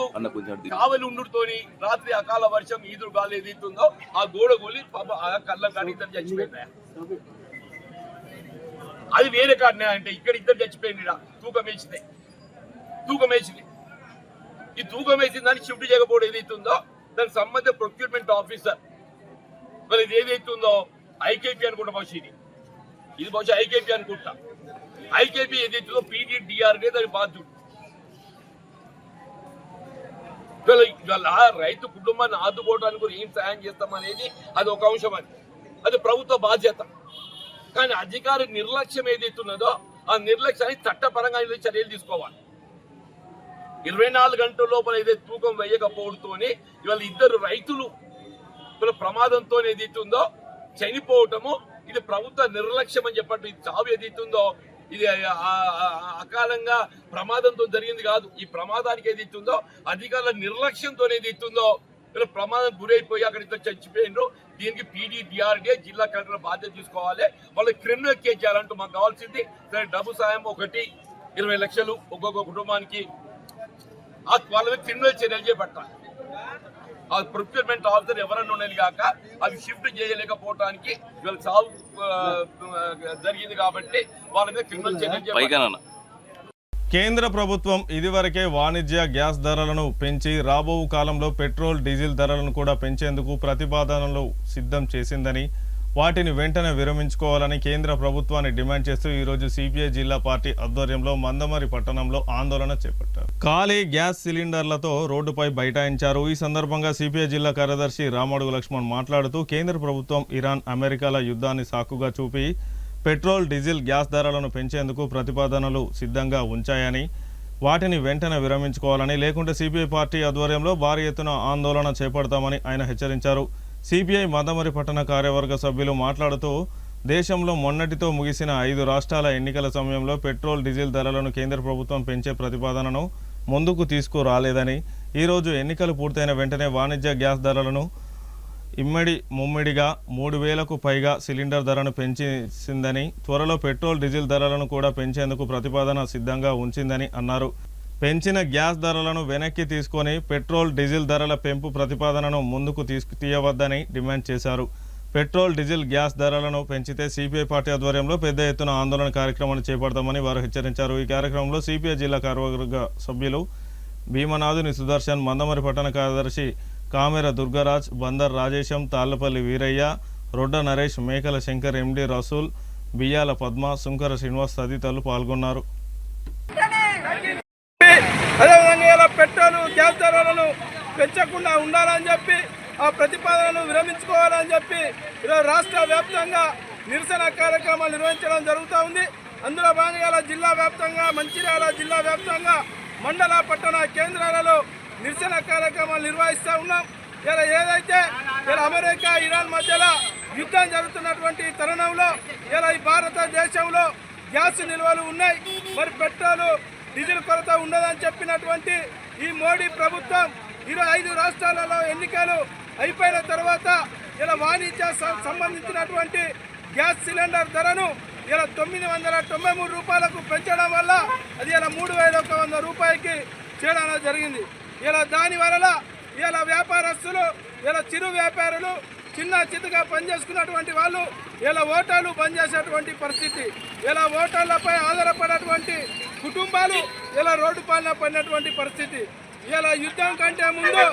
కావలి ఉండుతోని రాత్రి అకాల వర్షం ఈదురు గాలి ఏదైతుందో ఆ గోడ గోలి పాపం ఆ కళ్ళ కాడి ఇద్దరు చచ్చిపోయిందా. అది వేరే కాడనే అంటే ఇక్కడ ఇద్దరు చచ్చిపోయింది. తూకం వేసింది. ఈ తూకం వేసిన దాన్ని షిఫ్ట్ చేయకపోవడం ఏదైతుందో దానికి సంబంధించిన ప్రొక్యూర్మెంట్ ఆఫీసర్ మరి ఇది ఏదైతుందో ఐకేపీ అనుకుంటా బహుశా ఇది బహుశా ఐకేపీ అనుకుంటా. ఐకేపీ ఏదైతుందో PDDRనే దాని బాధ్యుడు. ఇవాళ రైతు కుటుంబాన్ని ఆదుకోవడానికి ఏం సాయం చేస్తామనేది అది ఒక అంశం. అది ప్రభుత్వ బాధ్యత. కానీ అధికారి నిర్లక్ష్యం ఏదైతున్నదో ఆ నిర్లక్ష్యాన్ని చట్టపరంగా చర్యలు తీసుకోవాలి. 24 గంటల లోపల ఏదైతే తూకం వేయకపోవడంతోనే ఇవాళ ఇద్దరు రైతులు ప్రమాదంతో ఏదైతుందో చనిపోవటము ఇది ప్రభుత్వ నిర్లక్ష్యం అని చెప్పట్టు. ఇది చావు ఏదైతుందో ఇది అకాలంగా ప్రమాదంతో జరిగింది కాదు. ఈ ప్రమాదానికి ఏదైతుందో అధికారుల నిర్లక్ష్యంతో ఏదైతుందో ప్రమాదం గురైపోయి అక్కడ ఇద్దరు చచ్చిపోయినారు. దీనికి PDDRD జిల్లా కలెక్టర్ బాధ్యత తీసుకోవాలి. వాళ్ళకి క్రిమినల్ కేసు చేయాలంటూ మాకు కావాల్సింది డబ్బు సాయం 20 లక్షలు ఒక్కొక్క కుటుంబానికి. వాళ్ళ మీద క్రిమినల్ చర్యలు చేపట్టాలి. ఆ ప్రొక్యూర్మెంట్ ఆఫీసర్ ఎవరన్నా ఉండేది కాక అవి షిఫ్ట్ చేయలేకపోవడానికి వీళ్ళ సాగు జరిగింది కాబట్టి వాళ్ళ మీద క్రిమినల్ చర్యలు చేపట్టాలి. కేంద్ర ప్రభుత్వం ఇదివరకే వాణిజ్య గ్యాస్ ధరలను పెంచి రాబో కాలంలో పెట్రోల్ డీజిల్ ధరలను కూడా పెంచేందుకు ప్రతిపాదనలు సిద్ధం చేసిందని వాటిని వెంటనే విరమించుకోవాలని కేంద్ర ప్రభుత్వాన్ని డిమాండ్ చేస్తూ ఈరోజు సిపిఐ జిల్లా పార్టీ ఆధ్వర్యంలో మందమరి పట్టణంలో ఆందోళన చేపట్టారు. ఖాళీ గ్యాస్ సిలిండర్లతో రోడ్డుపై బైఠాయించారు. ఈ సందర్భంగా సిపిఐ జిల్లా కార్యదర్శి రామడుగు లక్ష్మణ్ మాట్లాడుతూ కేంద్ర ప్రభుత్వం ఇరాన్ అమెరికాల యుద్ధాన్ని సాకుగా చూపి పెట్రోల్ డీజిల్ గ్యాస్ ధరలను పెంచేందుకు ప్రతిపాదనలు సిద్ధంగా ఉంచాయని వాటిని వెంటనే విరమించుకోవాలని లేకుంటే సిపిఐ పార్టీ ఆధ్వర్యంలో భారీ ఎత్తున ఆందోళన చేపడతామని ఆయన హెచ్చరించారు. సిపిఐ మందమరి పట్టణ కార్యవర్గ సభ్యులు మాట్లాడుతూ దేశంలో మొన్నటితో ముగిసిన 5 రాష్ట్రాల ఎన్నికల సమయంలో పెట్రోల్ డీజిల్ ధరలను కేంద్ర ప్రభుత్వం పెంచే ప్రతిపాదనను ముందుకు తీసుకురాలేదని ఈరోజు ఎన్నికలు పూర్తయిన వెంటనే వాణిజ్య గ్యాస్ ధరలను ముమ్మిడిగా 3,000కు పైగా సిలిండర్ ధరను పెంచిందని త్వరలో పెట్రోల్ డీజిల్ ధరలను కూడా పెంచేందుకు ప్రతిపాదన సిద్ధంగా ఉంచిందని అన్నారు. పెంచిన గ్యాస్ ధరలను వెనక్కి తీసుకొని పెట్రోల్ డీజిల్ ధరల పెంపు ప్రతిపాదనను ముందుకు తీయవద్దని డిమాండ్ చేశారు. పెట్రోల్ డీజిల్ గ్యాస్ ధరలను పెంచితే సిపిఐ పార్టీ ఆధ్వర్యంలో పెద్ద ఎత్తున ఆందోళన కార్యక్రమాన్ని చేపడతామని వారు హెచ్చరించారు. ఈ కార్యక్రమంలో సిపిఐ జిల్లా కార్యవర్గ సభ్యులు భీమనాథుని సుదర్శన్, మందమరి పట్టణ కార్యదర్శి కామెర దుర్గరాజ్, బందర్ రాజేశం, తాళ్లపల్లి వీరయ్య, రొడ్డ నరేష్, మేకల శంకర్, MD రసూల్, బియ్యాల పద్మ, సుంకర శ్రీనివాస్ తదితరులు పాల్గొన్నారు. అదేవిధంగా ఇలా పెట్రోల్ గ్యాస్ ధరలను పెంచకుండా ఉండాలని చెప్పి ఆ ప్రతిపాదనను విరమించుకోవాలని చెప్పి ఈరోజు రాష్ట్ర వ్యాప్తంగా నిరసన కార్యక్రమాలు నిర్వహించడం జరుగుతూ ఉంది. అందులో భాగంగా జిల్లా వ్యాప్తంగా, మంచిర్యాల జిల్లా వ్యాప్తంగా మండల పట్టణ కేంద్రాలలో నిరసన కార్యక్రమాలు నిర్వహిస్తూ ఉన్నాం. ఇలా ఏదైతే ఇలా అమెరికా ఇరాన్ మధ్యలో యుద్ధం జరుగుతున్నటువంటి తరుణంలో ఇలా ఈ భారతదేశంలో గ్యాస్ నిల్వలు ఉన్నాయి. మరి పెట్రోల్ డీజిల్ కొరత ఉండదని చెప్పినటువంటి ఈ మోడీ ప్రభుత్వం 25 రాష్ట్రాలలో ఎన్నికలు అయిపోయిన తర్వాత ఇలా వాణిజ్య సంబంధించినటువంటి గ్యాస్ సిలిండర్ ధరను ఇలా 993 రూపాయలకు పెంచడం వల్ల అది ఇలా 3,100 రూపాయలకి చేయడం జరిగింది. ఇలా దాని వల్ల ఇలా వ్యాపారస్తులు, ఇలా చిరు వ్యాపారులు, చిన్న చితగా పనిచేసుకున్నటువంటి వాళ్ళు ఇలా హోటళ్ళు బంద్ చేసేటువంటి పరిస్థితి, ఇలా హోటళ్లపై ఆధారపడేటువంటి కుటుంబాలు ఇలా రోడ్డు పాలన పడినటువంటి పరిస్థితి. ఇలా యుద్ధం కంటే ముందు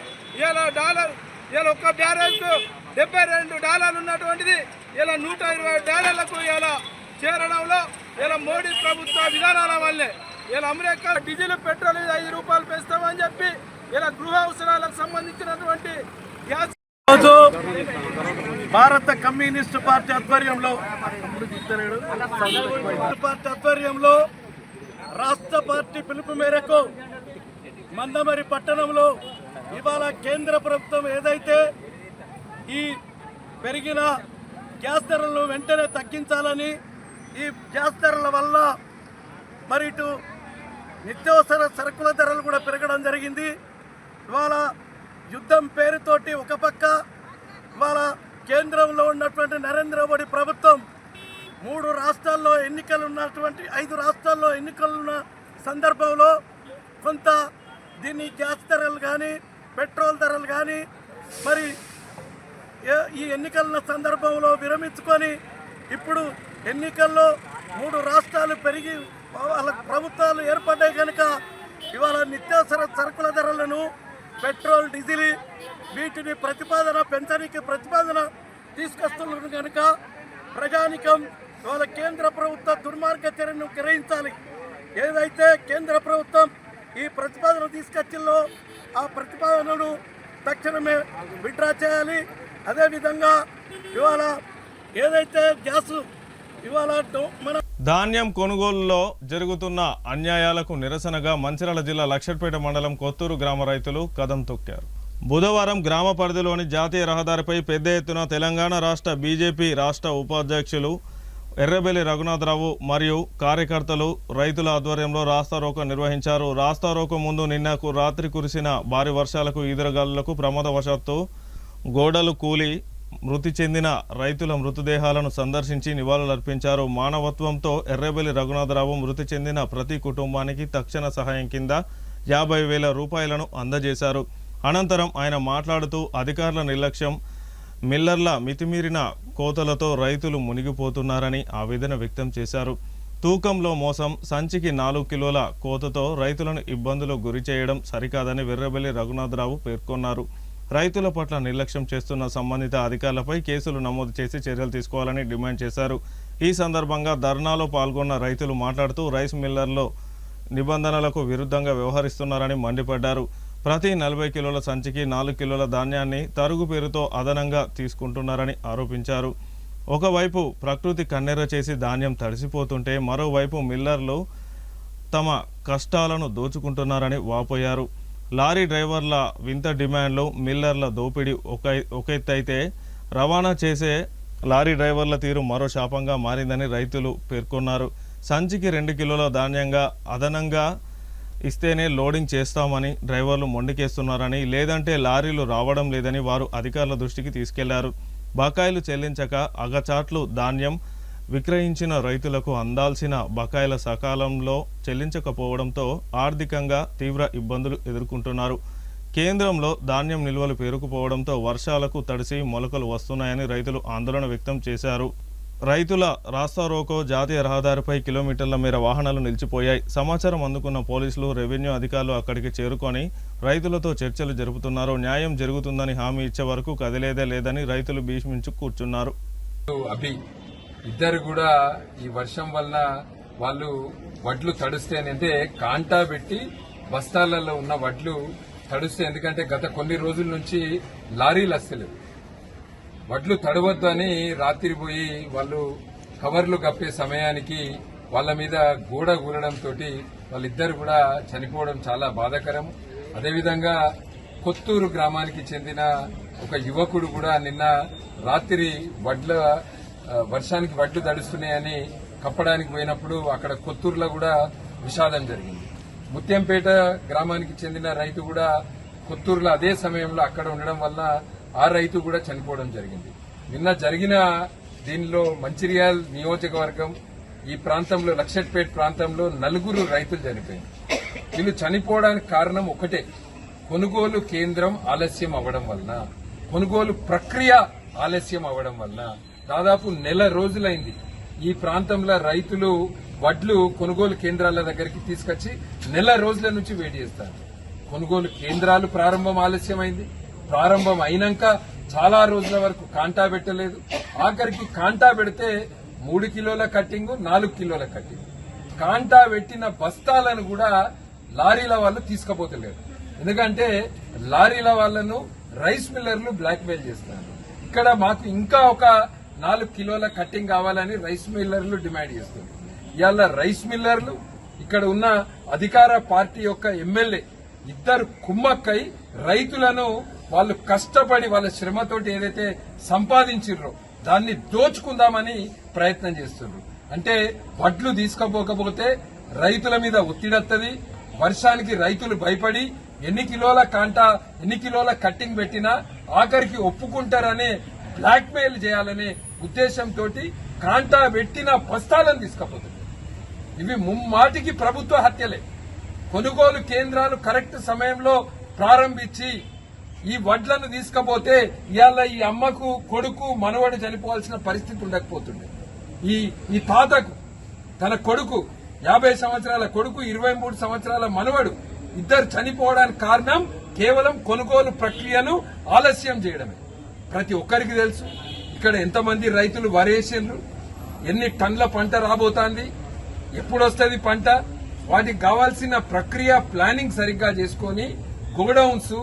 ఇలా ఒక్క బ్యారెజ్ $72 ఉన్నటువంటిది ఇలా $120లకు ఇలా చేరడంలో ఇలా మోడీ ప్రభుత్వ విధానాల వల్లే ఇలా అమెరికా డీజిల్ పెట్రోల్ 5 రూపాయలు పెంచుతామని చెప్పి ఇలా గృహ అవసరాలకు సంబంధించినటువంటి గ్యాస్ భారత కమ్యూనిస్ట్ పార్టీ ఆధ్వర్యంలో రాష్ట్ర పార్టీ పిలుపు మేరకు మందమరి పట్టణంలో ఇవాళ కేంద్ర ప్రభుత్వం ఏదైతే ఈ పెరిగిన గ్యాస్ ధరలను వెంటనే తగ్గించాలని, ఈ గ్యాస్ ధరల వల్ల మరి ఇటు నిత్యావసర సరుకుల ధరలు కూడా పెరగడం జరిగింది. ఇవాళ యుద్ధం పేరుతోటి ఒక పక్క ఇవాళ కేంద్రంలో ఉన్నటువంటి నరేంద్ర మోడీ ప్రభుత్వం 3 రాష్ట్రాల్లో ఎన్నికలు ఉన్నటువంటి 5 రాష్ట్రాల్లో ఎన్నికలున్న సందర్భంలో కొంత దీన్ని గ్యాస్ ధరలు కానీ పెట్రోల్ ధరలు కానీ మరి ఈ ఎన్నికల సందర్భంలో విరమించుకొని ఇప్పుడు ఎన్నికల్లో 3 రాష్ట్రాలు పెరిగి వాళ్ళ ప్రభుత్వాలు ఏర్పడ్డాయి కనుక ఇవాళ నిత్యావసర సరుకుల ధరలను పెట్రోల్ డీజిల్ వీటిని పెంచడానికి ప్రతిపాదన తీసుకొస్తున్నారు కనుక ప్రజానికం ఇవాళ కేంద్ర ప్రభుత్వ దుర్మార్గ చర్యను గ్రహించాలి. ఏదైతే కేంద్ర ప్రభుత్వం ఈ ప్రతిపాదన తీసుకొచ్చిందో ఆ ప్రతిపాదనను తక్షణమే విత్డ్రా చేయాలి. అదేవిధంగా ఇవాళ ఏదైతే గ్యాస్ ఇవాళ మన ధాన్యం కొనుగోలులో జరుగుతున్న అన్యాయాలకు నిరసనగా మంచిర్యాల జిల్లా లక్షట్పేట మండలం కొత్తూరు గ్రామ రైతులు కదం తొక్కారు. బుధవారం గ్రామ పరిధిలోని జాతీయ రహదారిపై పెద్ద ఎత్తున తెలంగాణ రాష్ట్ర బీజేపీ రాష్ట్ర ఉపాధ్యక్షులు ఎర్రబెల్లి రఘునాథరావు మరియు కార్యకర్తలు రైతుల ఆధ్వర్యంలో రాస్తారోకో నిర్వహించారు. రాస్తారోకో ముందు నిన్నకు రాత్రి కురిసిన భారీ వర్షాలకు ఈదురుగాలులకు ప్రమాదవశాత్తు గోడలు కూలి మృతి చెందిన రైతుల మృతదేహాలను సందర్శించి నివాళులర్పించారు. మానవత్వంతో ఎర్రబెల్లి రఘునాథరావు మృతి చెందిన ప్రతి కుటుంబానికి తక్షణ సహాయం కింద 50,000 రూపాయలను అందజేశారు. అనంతరం ఆయన మాట్లాడుతూ అధికారుల నిర్లక్ష్యం, మిల్లర్ల మితిమీరిన కోతలతో రైతులు మునిగిపోతున్నారని ఆవేదన వ్యక్తం చేశారు. తూకంలో మోసం, సంచికి 4 కిలోల కోతతో రైతులను ఇబ్బందులకు గురి చేయడం సరికాదని ఎర్రబెల్లి రఘునాథరావు పేర్కొన్నారు. రైతుల పట్ల నిర్లక్ష్యం చేస్తున్న సంబంధిత అధికారులపై కేసులు నమోదు చేసి చర్యలు తీసుకోవాలని డిమాండ్ చేశారు. ఈ సందర్భంగా ధర్నాలో పాల్గొన్న రైతులు మాట్లాడుతూ రైస్ మిల్లర్లో నిబంధనలకు విరుద్ధంగా వ్యవహరిస్తున్నారని మండిపడ్డారు. ప్రతి 40 కిలోల సంచికి 4 కిలోల ధాన్యాన్ని తరుగు పేరుతో అదనంగా తీసుకుంటున్నారని ఆరోపించారు. ఒకవైపు ప్రకృతి కన్నెర్ర చేసి ధాన్యం తడిసిపోతుంటే మరోవైపు మిల్లర్లు తమ కష్టాలను దోచుకుంటున్నారని వాపోయారు. లారీ డ్రైవర్ల వింత డిమాండ్లు, మిల్లర్ల దోపిడీ ఒక ఎత్తైతే రవాణా చేసే లారీ డ్రైవర్ల తీరు మరో శాపంగా మారిందని రైతులు పేర్కొన్నారు. సంచికి 2 కిలోల ధాన్యంగా అదనంగా ఇస్తేనే లోడింగ్ చేస్తామని డ్రైవర్లు మొండికేస్తున్నారని, లేదంటే లారీలు రావడం లేదని వారు అధికారుల దృష్టికి తీసుకెళ్లారు. బకాయిలు చెల్లించక అగచాట్లు ధాన్యం విక్రయించిన రైతులకు అందాల్సిన బకాయిల సకాలంలో చెల్లించకపోవడంతో ఆర్థికంగా తీవ్ర ఇబ్బందులు ఎదుర్కొంటున్నారు. కేంద్రంలో ధాన్యం నిల్వలు పేరుకుపోవడంతో వర్షాలకు తడిసి మొలకలు వస్తున్నాయని రైతులు ఆందోళన వ్యక్తం చేశారు. రైతుల రాస్తారోకో జాతీయ రహదారిపై కిలోమీటర్ల మేర వాహనాలు నిలిచిపోయాయి. సమాచారం అందుకున్న పోలీసులు, రెవెన్యూ అధికారులు అక్కడికి చేరుకొని రైతులతో చర్చలు జరుపుతున్నారు. న్యాయం జరుగుతుందని హామీ ఇచ్చే వరకు కదిలేదే లేదని రైతులు భీష్మించు కూర్చున్నారు. ఇద్దరు కూడా ఈ వర్షం వల్ల వాళ్ళు వడ్లు తడుస్తాయంటే కాంటా పెట్టి బస్తాలలో ఉన్న వడ్లు తడుస్తాయి. ఎందుకంటే గత కొన్ని రోజుల నుంచి లారీలు వస్తలేవు. వడ్లు తడవద్దు అని రాత్రి పోయి వాళ్ళు కవర్లు కప్పే సమయానికి వాళ్ళ మీద గోడ కూలడంతో వాళ్ళిద్దరు కూడా చనిపోవడం చాలా బాధాకరం. అదేవిధంగా కొత్తూరు గ్రామానికి చెందిన ఒక యువకుడు కూడా నిన్న రాత్రి వర్షానికి వడ్లు తడుస్తున్నాయని కప్పడానికి పోయినప్పుడు అక్కడ కొత్తూరులో కూడా విషాదం జరిగింది. ముత్యంపేట గ్రామానికి చెందిన రైతు కూడా కొత్తూరులో అదే సమయంలో అక్కడ ఉండడం వల్ల ఆ రైతు కూడా చనిపోవడం జరిగింది. నిన్న జరిగిన దీనిలో మంచిర్యాల్ నియోజకవర్గం ఈ ప్రాంతంలో లక్షట్పేట ప్రాంతంలో 4 రైతులు చనిపోయింది. వీళ్ళు చనిపోవడానికి కారణం ఒకటే, కొనుగోలు కేంద్రం ఆలస్యం అవ్వడం వలన, కొనుగోలు ప్రక్రియ ఆలస్యం అవ్వడం వలన దాదాపు 1 రోజులైంది ఈ ప్రాంతంలో రైతులు వడ్లు కొనుగోలు కేంద్రాల దగ్గరికి తీసుకొచ్చి 1 రోజుల నుంచి వెయిట్ చేస్తారు. కొనుగోలు కేంద్రాలు ప్రారంభం ఆలస్యమైంది. ప్రారంభం అయినాక చాలా రోజుల వరకు కాంటా పెట్టలేదు. ఆఖరికి కాంటా పెడితే 3 కిలోల కట్టింగ్, 4 కిలోల కట్టింగ్. కాంటా పెట్టిన బస్తాలను కూడా లారీల వాళ్ళు తీసుకుపోతలేరు. ఎందుకంటే లారీల వాళ్లను రైస్ మిల్లర్లు బ్లాక్ మెయిల్ చేస్తున్నారు. ఇక్కడ మాకు ఇంకా ఒక 4 కిలోల కట్టింగ్ కావాలని రైస్ మిల్లర్లు డిమాండ్ చేస్తున్నారు. ఇవాళ రైస్ మిల్లర్లు, ఇక్కడ ఉన్న అధికార పార్టీ యొక్క ఎమ్మెల్యే ఇద్దరు కుమ్మక్కై రైతులను వాళ్ళు కష్టపడి వాళ్ళ శ్రమతోటి ఏదైతే సంపాదించిర్రో దాన్ని దోచుకుందామని ప్రయత్నం చేస్తున్నారు. అంటే వడ్లు తీసుకపోకపోతే రైతుల మీద ఒత్తిడత్తది. వర్షానికి రైతులు భయపడి ఎన్ని కిలోల కట్టింగ్ పెట్టినా ఆఖరికి ఒప్పుకుంటారనే బ్లాక్ మెయిల్ చేయాలనే ఉద్దేశంతో కాంటా పెట్టిన బస్తాలను తీసుకపోతుంది. ఇవి ముమ్మాటికి ప్రభుత్వ హత్యలే. కొనుగోలు కేంద్రాలు కరెక్ట్ సమయంలో ప్రారంభించి ఈ వడ్లను తీసుకపోతే ఇవాళ ఈ అమ్మకు కొడుకు మనవడు చనిపోవాల్సిన పరిస్థితి ఉండకపోతుండే. ఈ తాతకు తన కొడుకు 50 సంవత్సరాల కొడుకు 23 సంవత్సరాల మనవడు ఇద్దరు చనిపోవడానికి కారణం కేవలం కొనుగోలు ప్రక్రియను ఆలస్యం చేయడమే. ప్రతి ఒక్కరికి తెలుసు ఇక్కడ ఎంతమంది రైతులు వరేసిండ్రు, ఎన్ని టన్నుల పంట రాబోతోంది, ఎప్పుడొస్తుంది పంట, వాటికి కావాల్సిన ప్రక్రియ ప్లానింగ్ సరిగ్గా చేసుకుని గోడౌన్స్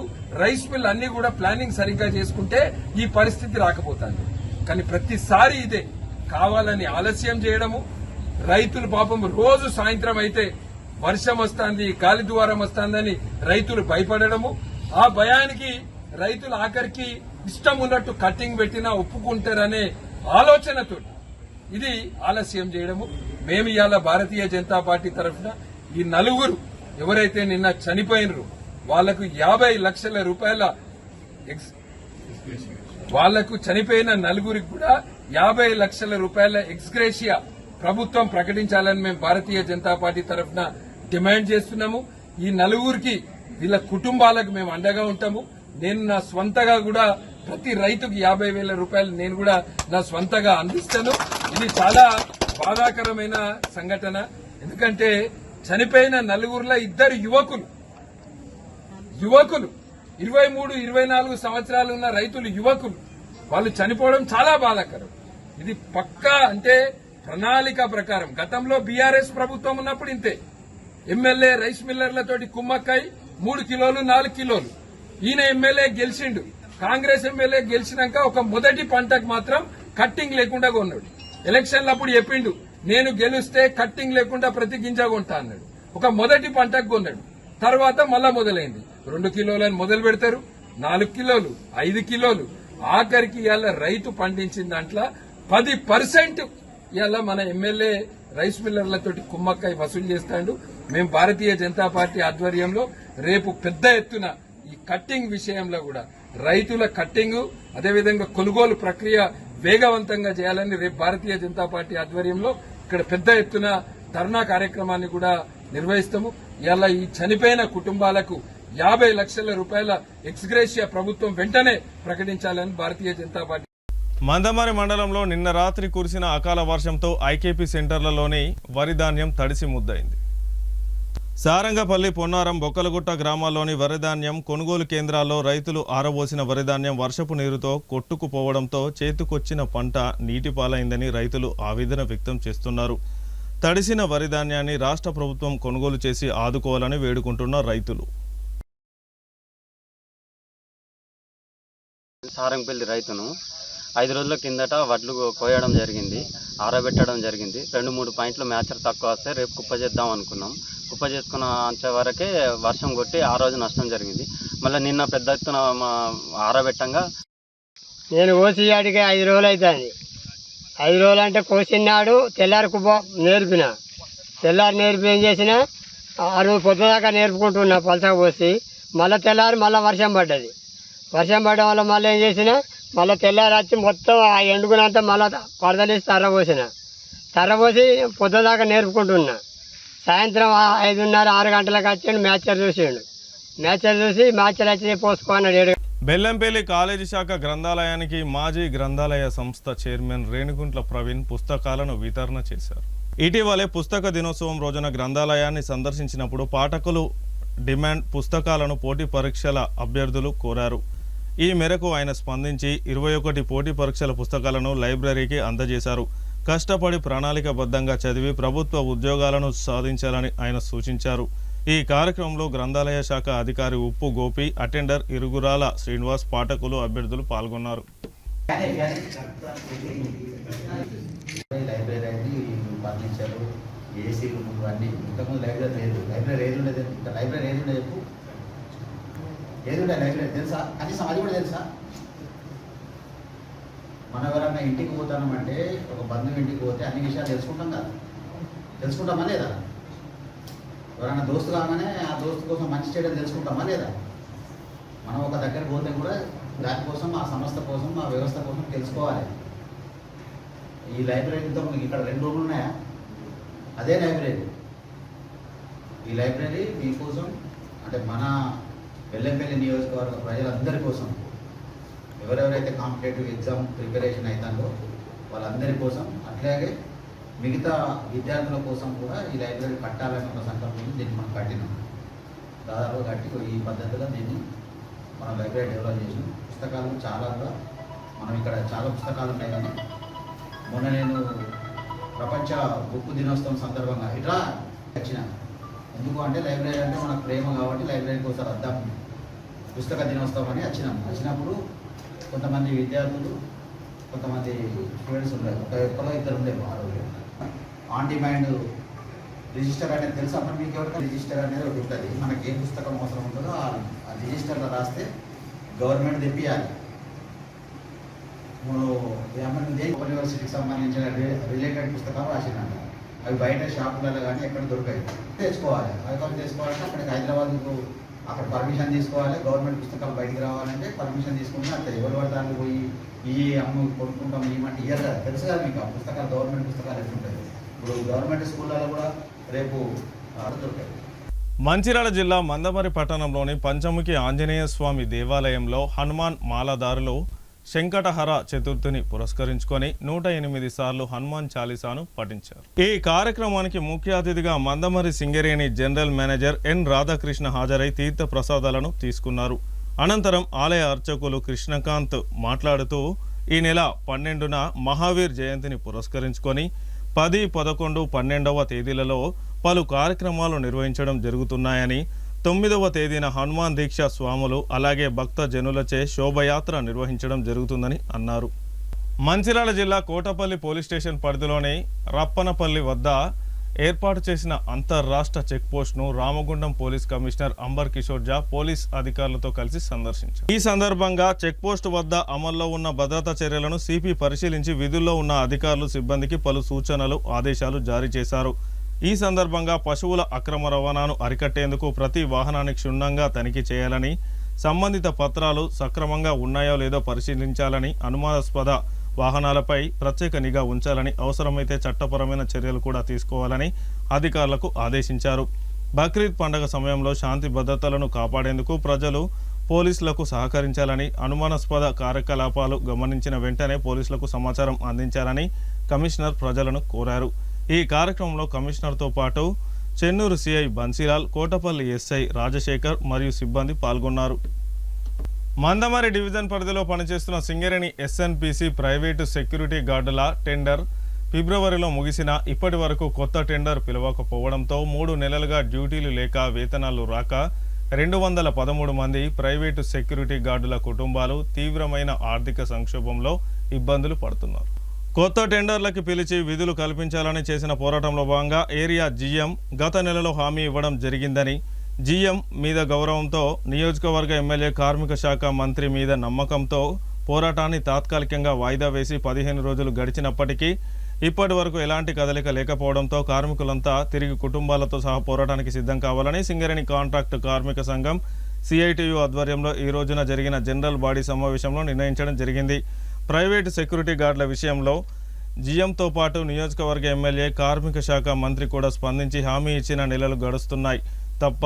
రైస్ మిల్ అన్ని కూడా ప్లానింగ్ సరిగ్గా చేసుకుంటే ఈ పరిస్థితి రాకపోతుంది. కానీ ప్రతిసారి ఇదే కావాలని ఆలస్యం చేయడము, రైతులు పాపం రోజు సాయంత్రం అయితే వర్షం వస్తుంది, గాలి ద్వారం వస్తుందని రైతులు భయపడము, ఆ భయానికి రైతులు ఆఖరికి ఇష్టం ఉన్నట్టు కట్టింగ్ పెట్టినా ఒప్పుకుంటారనే ఆలోచనతో ఇది ఆలస్యం చేయడము. మేము ఇవాళ భారతీయ జనతా పార్టీ తరఫున ఈ నలుగురు ఎవరైతే నిన్న చనిపోయినరు వాళ్లకు 50 లక్షల రూపాయల వాళ్లకు చనిపోయిన నలుగురికి కూడా 50 లక్షల రూపాయల ఎక్స్గ్రేషియా ప్రభుత్వం ప్రకటించాలని మేము భారతీయ జనతా పార్టీ తరఫున డిమాండ్ చేస్తున్నాము. ఈ నలుగురికి వీళ్ళ కుటుంబాలకు మేము అండగా ఉంటాము. నేను నా స్వంతగా కూడా ప్రతి రైతుకి 50,000 రూపాయలు నేను కూడా నా స్వంతగా అందిస్తాను. ఇది చాలా బాధాకరమైన సంఘటన. ఎందుకంటే చనిపోయిన నలుగురులో ఇద్దరు యువకులు 23-24 సంవత్సరాలు ఉన్న రైతులు యువకులు, వాళ్ళు చనిపోవడం చాలా బాధాకరం. ఇది పక్కా అంటే ప్రణాళిక ప్రకారం గతంలో బీఆర్ఎస్ ప్రభుత్వం ఉన్నప్పుడు ఇంతే ఎమ్మెల్యే రైస్ మిల్లర్లతోటి కుమ్మక్కై 3 కిలోలు 4 కిలోలు. ఈయన ఎమ్మెల్యే గెలిచిండు, కాంగ్రెస్ ఎమ్మెల్యే గెలిచినాక ఒక మొదటి పంటకు మాత్రం కట్టింగ్ లేకుండా కొన్నాడు. ఎలక్షన్లప్పుడు చెప్పిండు నేను గెలిస్తే కట్టింగ్ లేకుండా ప్రతి గింజ కొంటా అన్నాడు. ఒక మొదటి పంటకు కొన్నాడు. తర్వాత మళ్ళా మొదలైంది 2 కిలోలని మొదలు పెడతారు, 4 కిలోలు 5 కిలోలు, ఆఖరికి ఇవాళ రైతు పండించిన దాంట్లో 10% ఇవాళ మన ఎమ్మెల్యే రైస్ మిల్లర్లతోటి కుమ్మక్కై వసూలు చేస్తాడు. మేము భారతీయ జనతా పార్టీ ఆధ్వర్యంలో రేపు పెద్ద ఎత్తున ఈ కట్టింగ్ విషయంలో కూడా రైతుల కట్టింగ్ అదేవిధంగా కొనుగోలు ప్రక్రియ వేగవంతంగా చేయాలని రేపు భారతీయ జనతా పార్టీ ఆధ్వర్యంలో ఇక్కడ పెద్ద ఎత్తున ధర్నా కార్యక్రమాన్ని కూడా నిర్వహిస్తాము. ఇలా ఈ చనిపోయిన కుటుంబాలకు 50 లక్షల రూపాయల ఎక్స్గ్రేషియా ప్రభుత్వం వెంటనే ప్రకటించాలని భారతీయ జనతా పార్టీ. మందమరి మండలంలో నిన్న రాత్రి కురిసిన అకాల వర్షంతో ఐకేపీ సెంటర్లలోని వరి ధాన్యం తడిసి ముద్దయింది. సారంగపల్లి, పొన్నారం, బొక్కలగుట్ట గ్రామాల్లోని వరిధాన్యం కొనుగోలు కేంద్రాల్లో రైతులు ఆరబోసిన వరిధాన్యం వర్షపు నీరుతో కొట్టుకుపోవడంతో చేతికొచ్చిన పంట నీటిపాలైందని రైతులు ఆవేదన వ్యక్తం చేస్తున్నారు. తడిసిన వరిధాన్యాన్ని రాష్ట్ర ప్రభుత్వం కొనుగోలు చేసి ఆదుకోవాలని వేడుకుంటున్న రైతులు. సారంగపల్లి రైతును 5 రోజుల కిందట వడ్లు కోయడం జరిగింది, ఆరబెట్టడం జరిగింది. 2-3 పాయింట్లు మ్యాచర్ తక్కువ వస్తే రేపు కుప్ప చేద్దాం అనుకున్నాం. కుప్ప చేసుకున్న అంచే వరకే వర్షం కొట్టి ఆ రోజు నష్టం జరిగింది. మళ్ళీ నిన్న పెద్ద ఎత్తున ఆరబెట్టంగా నేను కోసియాడికి 5 రోజులు అవుతుంది. 5 రోజులు అంటే కోసినాడు తెల్లారి కుప్ప నేర్పిన, తెల్లారి నేర్పి ఏం చేసిన ఆ రోజు పొద్దుదాకా నేర్పుకుంటున్నా పలసగా పోసి, మళ్ళీ తెల్లారి మళ్ళీ వర్షం పడ్డది. వర్షం పడడం వల్ల మళ్ళీ ఏం చేసిన మళ్ళీ తెల్లారి వచ్చి మొత్తం ఆ ఎండుకున్నంత మళ్ళీ పడదలేసి తర్రపోసి పొద్దుదాకా నేర్పుకుంటున్నా. సాయంత్రం 5:30-6 గంటలకు వచ్చాడు, మ్యాచర్ చూసిండు. మ్యాచర్ చూసి మ్యాచర్ వచ్చి పోసుకోన్నాడు. బెల్లంపల్లి కాలేజీ శాఖ గ్రంథాలయానికి మాజీ గ్రంథాలయ సంస్థ చైర్మన్ రేణుగుంట్ల ప్రవీణ్ పుస్తకాలను వితరణ చేశారు. ఇటీవలే పుస్తక దినోత్సవం రోజున గ్రంథాలయాన్ని సందర్శించినప్పుడు పాఠకులు డిమాండ్ పుస్తకాలను పోటీ పరీక్షల అభ్యర్థులు కోరారు. ఈ మేరకు ఆయన స్పందించి 21 పోటీ పరీక్షల పుస్తకాలను లైబ్రరీకి అందజేశారు. కష్టపడి ప్రణాళికబద్ధంగా చదివి ప్రభుత్వ ఉద్యోగాలను సాధించాలని ఆయన సూచించారు. ఈ కార్యక్రమంలో గ్రంథాలయ శాఖ అధికారి ఉప్పు గోపి, అటెండర్ ఇరుగురాల శ్రీనివాస్, పాఠకులు, అభ్యర్థులు పాల్గొన్నారు. మనం ఎవరైనా ఇంటికి పోతామంటే ఒక బంధువు ఇంటికి పోతే అన్ని విషయాలు తెలుసుకుంటాం కదా, తెలుసుకుంటామా లేదా? ఎవరైనా దోస్తు కాగానే ఆ దోస్తు కోసం మంచి చేయడం తెలుసుకుంటామా లేదా? మనం ఒక దగ్గర పోతే కూడా దానికోసం ఆ సంస్థ కోసం ఆ వ్యవస్థ కోసం తెలుసుకోవాలి. ఈ లైబ్రరీతో మీకు ఇక్కడ 2 రూములు ఉన్నాయా? అదే లైబ్రరీ. ఈ లైబ్రరీ మీకోసం, అంటే మన వెల్లంపల్లి నియోజకవర్గ ప్రజలందరి కోసం, ఎవరెవరైతే కాంపిటేటివ్ ఎగ్జామ్ ప్రిపరేషన్ అవుతుందో వాళ్ళందరి కోసం, అట్లాగే మిగతా విద్యార్థుల కోసం కూడా ఈ లైబ్రరీ కట్టాలని ఒక సంకల్పం దీన్ని మనం కట్టినాం. దాదాపుగా కట్టి ఈ పద్ధతిలో దీన్ని మనం లైబ్రరీ డెవలప్ చేసినాం. పుస్తకాలు చాలా మనం ఇక్కడ చాలా పుస్తకాలు ఉన్నాయి. కానీ మొన్న నేను ప్రపంచ బుక్ దినోత్సవం సందర్భంగా ఇట్లా వచ్చిన, ఎందుకు అంటే లైబ్రరీ అంటే మనకు ప్రేమ కాబట్టి లైబ్రరీకి ఒకసారి వద్దాం, పుస్తక దినోత్సవం అని వచ్చినప్పుడు కొంతమంది విద్యార్థులు, కొంతమంది స్టూడెంట్స్ ఉన్నారు, ఒక్కరో ఇద్దరు ఉండేవి. ఆ రోజు ఆన్ డిమాండ్ రిజిస్టర్ అనేది తెలుసు. అప్పుడు మీకు ఎవరికైనా రిజిస్టర్ అనేది ఒకటి ఉంటుంది. మనకి ఏ పుస్తకం అవసరం ఉంటుందో ఆ రిజిస్టర్లో రాస్తే గవర్నమెంట్ తెప్పియాలి. యూనివర్సిటీకి సంబంధించిన రిలేటెడ్ పుస్తకాలు రాసినాక అవి బయట షాపులలో కానీ ఎక్కడ దొరకాయి, తెచ్చుకోవాలి. అవి తెచ్చుకోవాలంటే అక్కడికి హైదరాబాద్కు అక్కడ పర్మిషన్ తీసుకోవాలి. గవర్నమెంట్ పుస్తకాలు బయటికి రావాలంటే పర్మిషన్ తీసుకుంటే అట్లా ఎవరు పడతాను పోయి ఈ అమ్మ కొనుక్కుంటాం ఏమంటే ఇయ్యారు కదా, తెలుసు కదా మీకు ఆ పుస్తకాలు, గవర్నమెంట్ పుస్తకాలు ఎట్లుంటాయి. ఇప్పుడు గవర్నమెంట్ స్కూళ్ళలో కూడా రేపు దొరకాయి. మంచిర్యాల జిల్లా మందమరి పట్టణంలోని పంచముఖి ఆంజనేయ స్వామి దేవాలయంలో హనుమాన్ మాలదారులు శంకటహర చతుర్థిని పురస్కరించుకొని 108 సార్లు హనుమాన్ చాలీసాను పఠించారు. ఈ కార్యక్రమానికి ముఖ్య అతిథిగా Mandamarri Singareni general manager N Radhakrishna హాజరై తీర్థ ప్రసాదాలను తీసుకున్నారు. అనంతరం ఆలయ అర్చకులు కృష్ణకాంత్ మాట్లాడుతూ ఈ నెల 12న మహావీర్ జయంతిని పురస్కరించుకొని 10, 11, 12వ తేదీలలో పలు కార్యక్రమాలు నిర్వహించడం జరుగుతున్నాయని, 9వ తేదీన హనుమాన్ దీక్ష స్వాములు అలాగే భక్త జనులచే శోభయాత్ర నిర్వహించడం జరుగుతుందని అన్నారు. మంచిర్యాల జిల్లా కోటపల్లి పోలీస్ స్టేషన్ పరిధిలోని రప్పనపల్లి వద్ద ఏర్పాటు చేసిన అంతర్రాష్ట్ర చెక్పోస్ట్ను Ramagundam police commissioner Amber Kishore Jha police అధికారులతో కలిసి సందర్శించారు. ఈ సందర్భంగా చెక్పోస్ట్ వద్ద అమల్లో ఉన్న భద్రతా చర్యలను సిపి పరిశీలించి విధుల్లో ఉన్న అధికారులు సిబ్బందికి పలు సూచనలు ఆదేశాలు జారీ చేశారు. ఈ సందర్భంగా పశువుల అక్రమ రవాణాను అరికట్టేందుకు ప్రతి వాహనాన్ని క్షుణ్ణంగా తనిఖీ చేయాలని, సంబంధిత పత్రాలు సక్రమంగా ఉన్నాయో లేదో పరిశీలించాలని, అనుమానాస్పద వాహనాలపై ప్రత్యేక నిఘా ఉంచాలని, అవసరమైతే చట్టపరమైన చర్యలు కూడా తీసుకోవాలని అధికారులకు ఆదేశించారు. బక్రీద్ పండుగ సమయంలో శాంతి భద్రతలను కాపాడేందుకు ప్రజలు పోలీసులకు సహకరించాలని, అనుమానాస్పద కార్యకలాపాలు గమనించిన వెంటనే పోలీసులకు సమాచారం అందించాలని కమిషనర్ ప్రజలను కోరారు. ఈ కార్యక్రమంలో కమిషనర్తో పాటు చెన్నూరు సిఐ బన్సీలాల్, కోటపల్లి ఎస్ఐ రాజశేఖర్ మరియు సిబ్బంది పాల్గొన్నారు. మందమరి డివిజన్ పరిధిలో పనిచేస్తున్న సింగరేణి ఎస్ఎన్పిసి ప్రైవేటు సెక్యూరిటీ గార్డుల టెండర్ ఫిబ్రవరిలో ముగిసినా ఇప్పటి వరకు కొత్త టెండర్ పిలవకపోవడంతో 3 నెలలుగా డ్యూటీలు లేక వేతనాలు రాక 213 మంది ప్రైవేటు సెక్యూరిటీ గార్డుల కుటుంబాలు తీవ్రమైన ఆర్థిక సంక్షోభంలో ఇబ్బందులు పడుతున్నారు. కొత్త టెండర్లకి పిలిచి విధులు కల్పించాలని చేసిన పోరాటంలో భాగంగా ఏరియా జీఎం గత నెలలో హామీ ఇవ్వడం జరిగిందని, జీఎం మీద గౌరవంతో నియోజకవర్గ ఎమ్మెల్యే కార్మిక శాఖ మంత్రి మీద నమ్మకంతో పోరాటాన్ని తాత్కాలికంగా వాయిదా వేసి 15 రోజులు గడిచినప్పటికీ ఇప్పటి వరకు ఎలాంటి కదలిక లేకపోవడంతో కార్మికులంతా తిరిగి కుటుంబాలతో సహా పోరాటానికి సిద్ధం కావాలని సింగరేణి కాంట్రాక్ట్ కార్మిక సంఘం సిఐటియు ఆధ్వర్యంలో ఈ రోజున జరిగిన జనరల్ బాడీ సమావేశంలో నిర్ణయించడం జరిగింది. ప్రైవేటు సెక్యూరిటీ గార్డుల విషయంలో జీఎంతో పాటు నియోజకవర్గ ఎమ్మెల్యే కార్మిక శాఖ మంత్రి కూడా స్పందించి హామీ ఇచ్చిన నెలలు గడుస్తున్నాయి తప్ప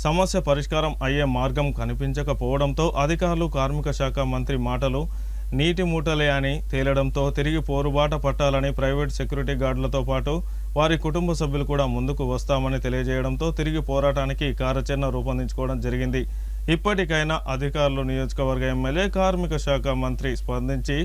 సమస్య పరిష్కారం అయ్యే మార్గం కనిపించకపోవడంతో అధికారులు కార్మిక శాఖ మంత్రి మాటలు నీటి మూటలే అని తేలడంతో తిరిగి పోరుబాట పట్టాలని ప్రైవేట్ సెక్యూరిటీ గార్డులతో పాటు వారి కుటుంబ సభ్యులు కూడా ముందుకు వస్తామని తెలియజేయడంతో తిరిగి పోరాటానికి కార్యాచరణ రూపొందించుకోవడం జరిగింది. ఇప్పటికైనా అధికారులు, నియోజకవర్గ ఎమ్మెల్యే, కార్మిక శాఖ మంత్రి స్పందించి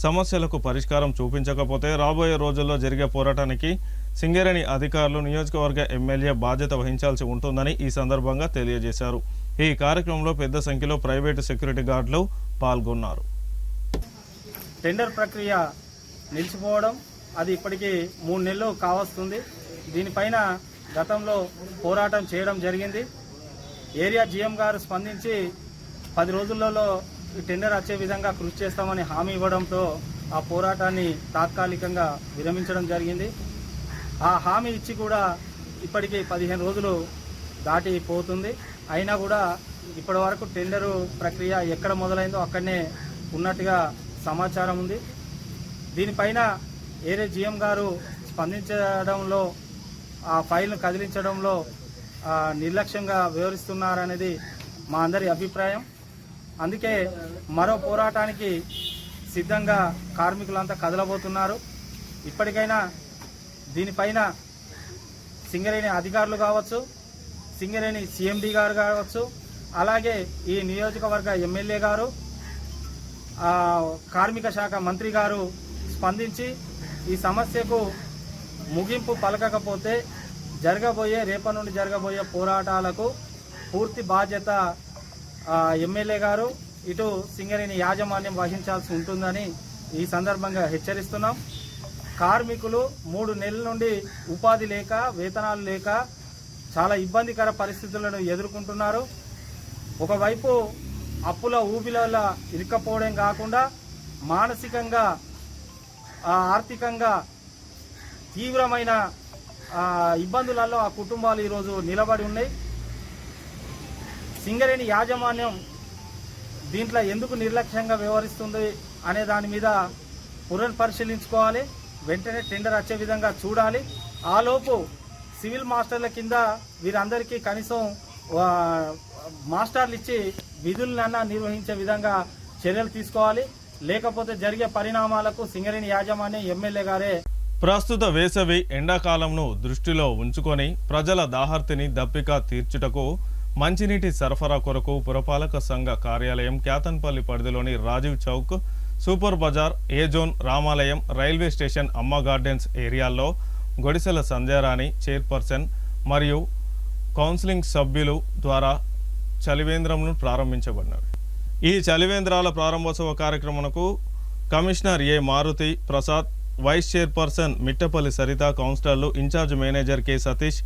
సమస్యలకు పరిష్కారం చూపించకపోతే రాబోయే రోజుల్లో జరిగే పోరాటానికి సింగరేణి అధికారులు, నియోజకవర్గ ఎమ్మెల్యే బాధ్యత వహించాల్సి ఉంటుందని ఈ సందర్భంగా తెలియజేశారు. ఈ కార్యక్రమంలో పెద్ద సంఖ్యలో ప్రైవేటు సెక్యూరిటీ గార్డులు పాల్గొన్నారు. టెండర్ ప్రక్రియ నిలిచిపోవడం అది ఇప్పటికీ 3 నెలలు కావస్తుంది. దీనిపైన గతంలో పోరాటం చేయడం జరిగింది. ఏరియా జీఎం గారు స్పందించి 10 రోజులలో ఈ టెండర్ వచ్చే విధంగా కృషి చేస్తామని హామీ ఇవ్వడంతో ఆ పోరాటాన్ని తాత్కాలికంగా విరమించడం జరిగింది. ఆ హామీ ఇచ్చి కూడా ఇప్పటికీ 15 రోజులు దాటిపోతుంది. అయినా కూడా ఇప్పటి వరకు టెండరు ప్రక్రియ ఎక్కడ మొదలైందో అక్కడనే ఉన్నట్టుగా సమాచారం ఉంది. దీనిపైన ఏరే జీఎం గారు స్పందించడంలో, ఆ ఫైల్ను కదిలించడంలో నిర్లక్ష్యంగా వ్యవహరిస్తున్నారనేది మా అందరి అభిప్రాయం. అందుకే మరో పోరాటానికి సిద్ధంగా కార్మికులంతా కదలబోతున్నారు. ఇప్పటికైనా దీనిపైన సింగరేణి అధికారులు కావచ్చు, సింగరేణి సిఎండి గారు కావచ్చు, అలాగే ఈ నియోజకవర్గ ఎమ్మెల్యే గారు, కార్మిక శాఖ మంత్రి గారు స్పందించి ఈ సమస్యకు ముగింపు పలకకపోతే రేపటి నుండి జరగబోయే పోరాటాలకు పూర్తి బాధ్యత ఎమ్మెల్యే గారు, ఇటు సింగరేణి యాజమాన్యం వహించాల్సి ఉంటుందని ఈ సందర్భంగా హెచ్చరిస్తున్నాం. కార్మికులు 3 నెలల నుండి ఉపాధి లేక, వేతనాలు లేక చాలా ఇబ్బందికర పరిస్థితులను ఎదుర్కొంటున్నారు. ఒకవైపు అప్పుల ఊబిలలో ఇరుక్కపోవడం కాకుండా మానసికంగా, ఆర్థికంగా తీవ్రమైన ఇబ్బందులలో ఆ కుటుంబాలు ఈరోజు నిలబడి ఉన్నాయి. సింగరేణి యాజమాన్యం దీంట్లో ఎందుకు నిర్లక్ష్యంగా వ్యవహరిస్తుంది అనే దాని మీద పునఃపరిశీలించుకోవాలి. వెంటనే టెండర్ వచ్చే విధంగా చూడాలి. ఆలోపు సివిల్ మాస్టర్ల కింద వీరందరికీ కనీసం మాస్టర్లు ఇచ్చి విధులనన్నా నిర్వహించే విధంగా చర్యలు తీసుకోవాలి. లేకపోతే జరిగే పరిణామాలకు సింగరేణి యాజమాన్యం, ఎమ్మెల్యే గారే. ప్రస్తుత వేసవి ఎండాకాలంను దృష్టిలో ఉంచుకొని ప్రజల దాహార్తిని దప్పిక తీర్చుటకు మంచినీటి సరఫరా కొరకు పురపాలక సంఘ కార్యాలయం క్యాతన్పల్లి పరిధిలోని Rajiv Chowk, super bazaar, A zone, రామాలయం, రైల్వే స్టేషన్, అమ్మ గార్డెన్స్ ఏరియాల్లో గొడిసెల సంధ్యారాణి చైర్పర్సన్ మరియు కౌన్సిలింగ్ సభ్యులు ద్వారా చలివేంద్రంను ప్రారంభించబడినవి. ఈ చలివేంద్రాల ప్రారంభోత్సవ కార్యక్రమంకు commissioner A Maruthi Prasad, vice chairperson Mittapalli Saritha, కౌన్సిలర్లు, in charge manager K Satish,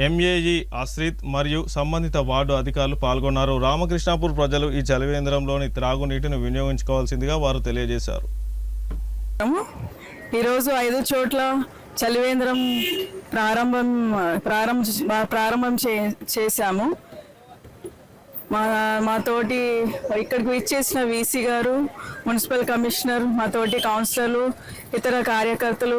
MAE Ashrith మరియు సంబంధిత వార్డు అధికారులు పాల్గొన్నారు. రామకృష్ణాపూర్ ప్రజలు ఈ చలివేంద్రంలోని త్రాగునీటిని వినియోగించుకోవాల్సిందిగా వారు తెలియజేశారు. ఈరోజు 5 చోట్ల చలివేంద్రం ప్రారంభం చేశాము. మాతోటి ఇక్కడికి విచ్చేసిన వీసీ గారు, మున్సిపల్ కమిషనర్, మాతోటి కౌన్సిలర్లు, ఇతర కార్యకర్తలు,